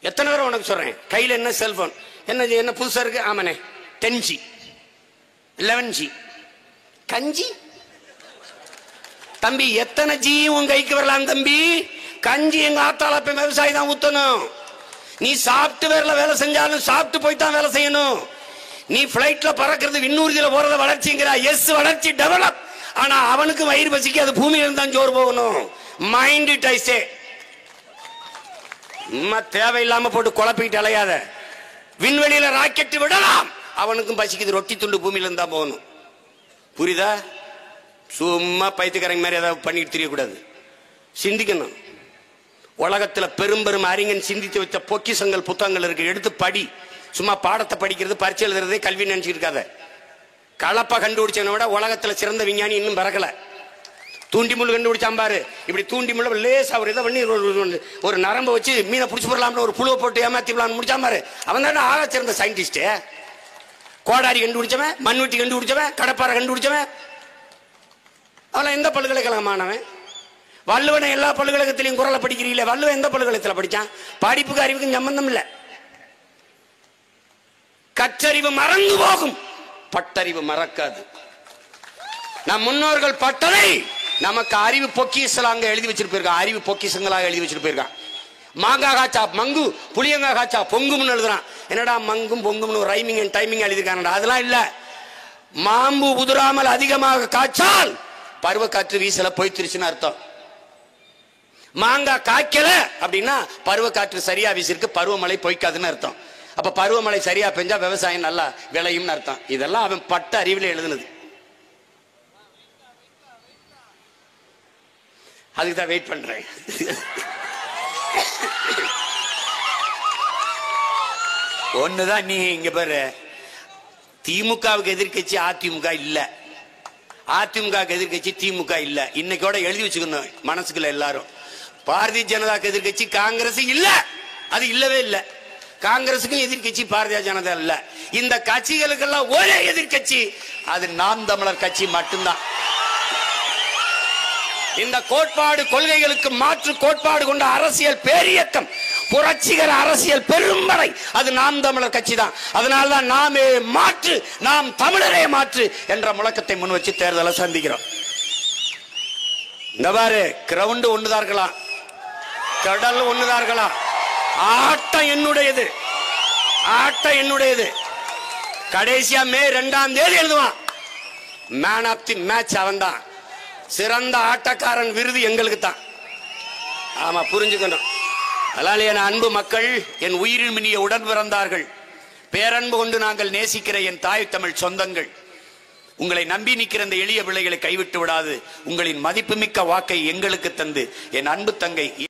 எத்தனை பேர் உனக்கு சொல்றேன், கையில என்ன செல்போன் என்ன புதுசா இருக்கு? ஆமாண்ணே 10G 11G கஞ்சி தம்பி எத்தனை ஜி உன் கைக்கு வரலாம் தம்பி? கஞ்சி எங்க ஆத்தால விவசாயி தான் ஊத்தணும். நீ சாப்ட்வேர்ல வேலை செஞ்சாலும் சாப்பிட்டு போய் தான் வேலை செய்யணும். நீ பிளைட்ல பறக்கிறது விண்ணூர்தியில போறத வளர்ச்சிங்கிற எஸ் வளர்ச்சி டெவலப். ஆனா அவனுக்கு வயிறு பசிக்கு அது பூமியில இருந்தான் சோறு போகணும். மைண்ட் இட் ஐ சே. தேவையில்லாம போட்டு குழப்பிட்டு அலையாத. விண்வெளியில ராக்கெட் விடலாம், அவனுக்கும் பசிக்குது, ரொட்டி துண்டு பூமியில இருந்தா போகணும். புரியுதா? சும்மா பைத்தியக்காரங்க மாதிரி ஏதாவது பண்ணிட்டு தெரியக்கூடாது. சிந்திக்கணும். உலகத்துல பெரும் பெரும் அறிஞன் சிந்தித்து வச்ச பொக்கிஷங்கள் புத்தகங்கள் இருக்கு, எடுத்து படி. சும்மா பாடத்தை படிக்கிறது பரிச்சை எழுதுறதே கல்வி நினைச்சிட்டு இருக்காத. கலப்பா கண்டுபிடிச்சவனை விட உலகத்துல சிறந்த விஞ்ஞானி இன்னும் பிறக்கல. தூண்டி முள் கண்டுபிடிச்சான் பாரு. இப்படி தூண்டி முள்ள லேசா ஒரு இதை பண்ணி ஒரு நரம்பை வச்சு மீனை பிடிச்சி போடலாம்னு ஒரு புழுவை போட்டு ஏமாத்தி முடிச்சான் பாரு. அவன் தான் ஆக சிறந்த சயின்டிஸ்ட். கோடாரி கண்டுபிடிச்சவன், மண்வெட்டி கண்டுபிடிச்சவன், கடப்பாறை கண்டுபிடிச்சவன். அவன் எந்த பல்கலைக்கழகமானவன்? வள்ளுவனை எல்லா பல்கலைக்கழகத்திலையும் குரலை படிக்கிறீங்களே, வள்ளுவன் எந்த பல்கலைக்கழகத்தில் படிச்சான்? படிப்புக்கு அறிவுக்கும் சம்பந்தம் இல்லை. கற்றறிவு மறந்து போகும், பட்டறிவு மறக்காது. நம் முன்னோர்கள் பட்டதை நமக்கு அறிவு பொக்கிஷங்களாக எழுதி வச்சிட்டு போயிருக்கான். அறிவு பொக்கிஷங்களாக எழுதி வச்சிட்டு போயிருக்கான். மாங்காய் காய்ச்சா மங்கு, புளியங்காய் காய்ச்சா பொங்கும்னு எழுதுறான். என்னடா மங்கும் பொங்கும்னு ரைமிங் அண்ட் டைமிங் எழுதிருக்கானடா. அதெல்லாம் இல்ல. மாம்பு உதிராமல் அதிகமாக காய்ச்சால் பருவ காற்று வீசல போய்த்திருச்சுன்னு அர்த்தம். மாங்காய் காய்க்கல அப்படின்னா பருவ காற்று சரியா வீசிருக்கு, பருவமழை பொய்க்காதுன்னு அர்த்தம். அப்ப பருவமழை சரியா பெஞ்சா விவசாயம் நல்லா விளையும் அர்த்தம். இதெல்லாம் அவன் பட்ட அறிவில் எழுதுனது. அதுக்குதான் வெயிட் பண்றேன். ஒண்ணுதான், நீ இங்க பாரு, திமுகவுக்கு எதிர்கட்சி அதிமுக இல்ல, அதிமுக எதிர்கட்சி திமுக இல்ல. இன்னைக்கோட எழுதி வச்சுக்கணும் மனசுக்குள்ள எல்லாரும். பாரதிய ஜனதாக்கு எதிர்கட்சி காங்கிரஸ் இல்ல, அது இல்லவே இல்ல. காங்கிரசுக்கும் எதிர்கட்சி பாரதிய ஜனதா இல்ல. இந்த கட்சிகளுக்கெல்லாம் ஒரே எதிர்கட்சி, அது நாம் தமிழர் கட்சி மட்டும்தான். இந்த கோட்பாடு கொள்கைகளுக்கு மாற்று கோட்பாடு கொண்ட அரசியல் பேரியக்கம், புரட்சிகர அரசியல் பெரும்படை, அது நாம் தமிழர் கட்சி தான். அதனால்தான் நாமே மாற்று, நாம் தமிழரே மாற்று என்ற முழக்கத்தை முன் வச்சு தேர்தலை சந்திக்கிறோம். இந்த பாரு, கிரவுண்ட் ஒண்ணுதான் இருக்கலாம், கடல் ஒண்ணுதான் இருக்கலாம், ஆட்டம் என்னுடையது, ஆட்டம் என்னுடையது. கடைசியா மே 2ஆம் தேதி எழுதுவான், மேன் ஆஃப் தி மேட்ச் அவன் தான். சிறந்த ஆட்டக்காரன் விருது எங்களுக்கு தான். ஆமா, புரிஞ்சுக்கணும். அதனால என் அன்பு மக்கள், என் உயிரில் மினிய உடன் பிறந்தார்கள், பேரன்பு கொண்டு நாங்கள் நேசிக்கிற என் தாய் தமிழ் சொந்தங்கள், உங்களை நம்பி நிற்கிற இந்த எளிய பிள்ளைகளை கைவிட்டு விடாது உங்களின் மதிப்புமிக்க வாக்கை எங்களுக்கு தந்து என் அன்பு தங்கை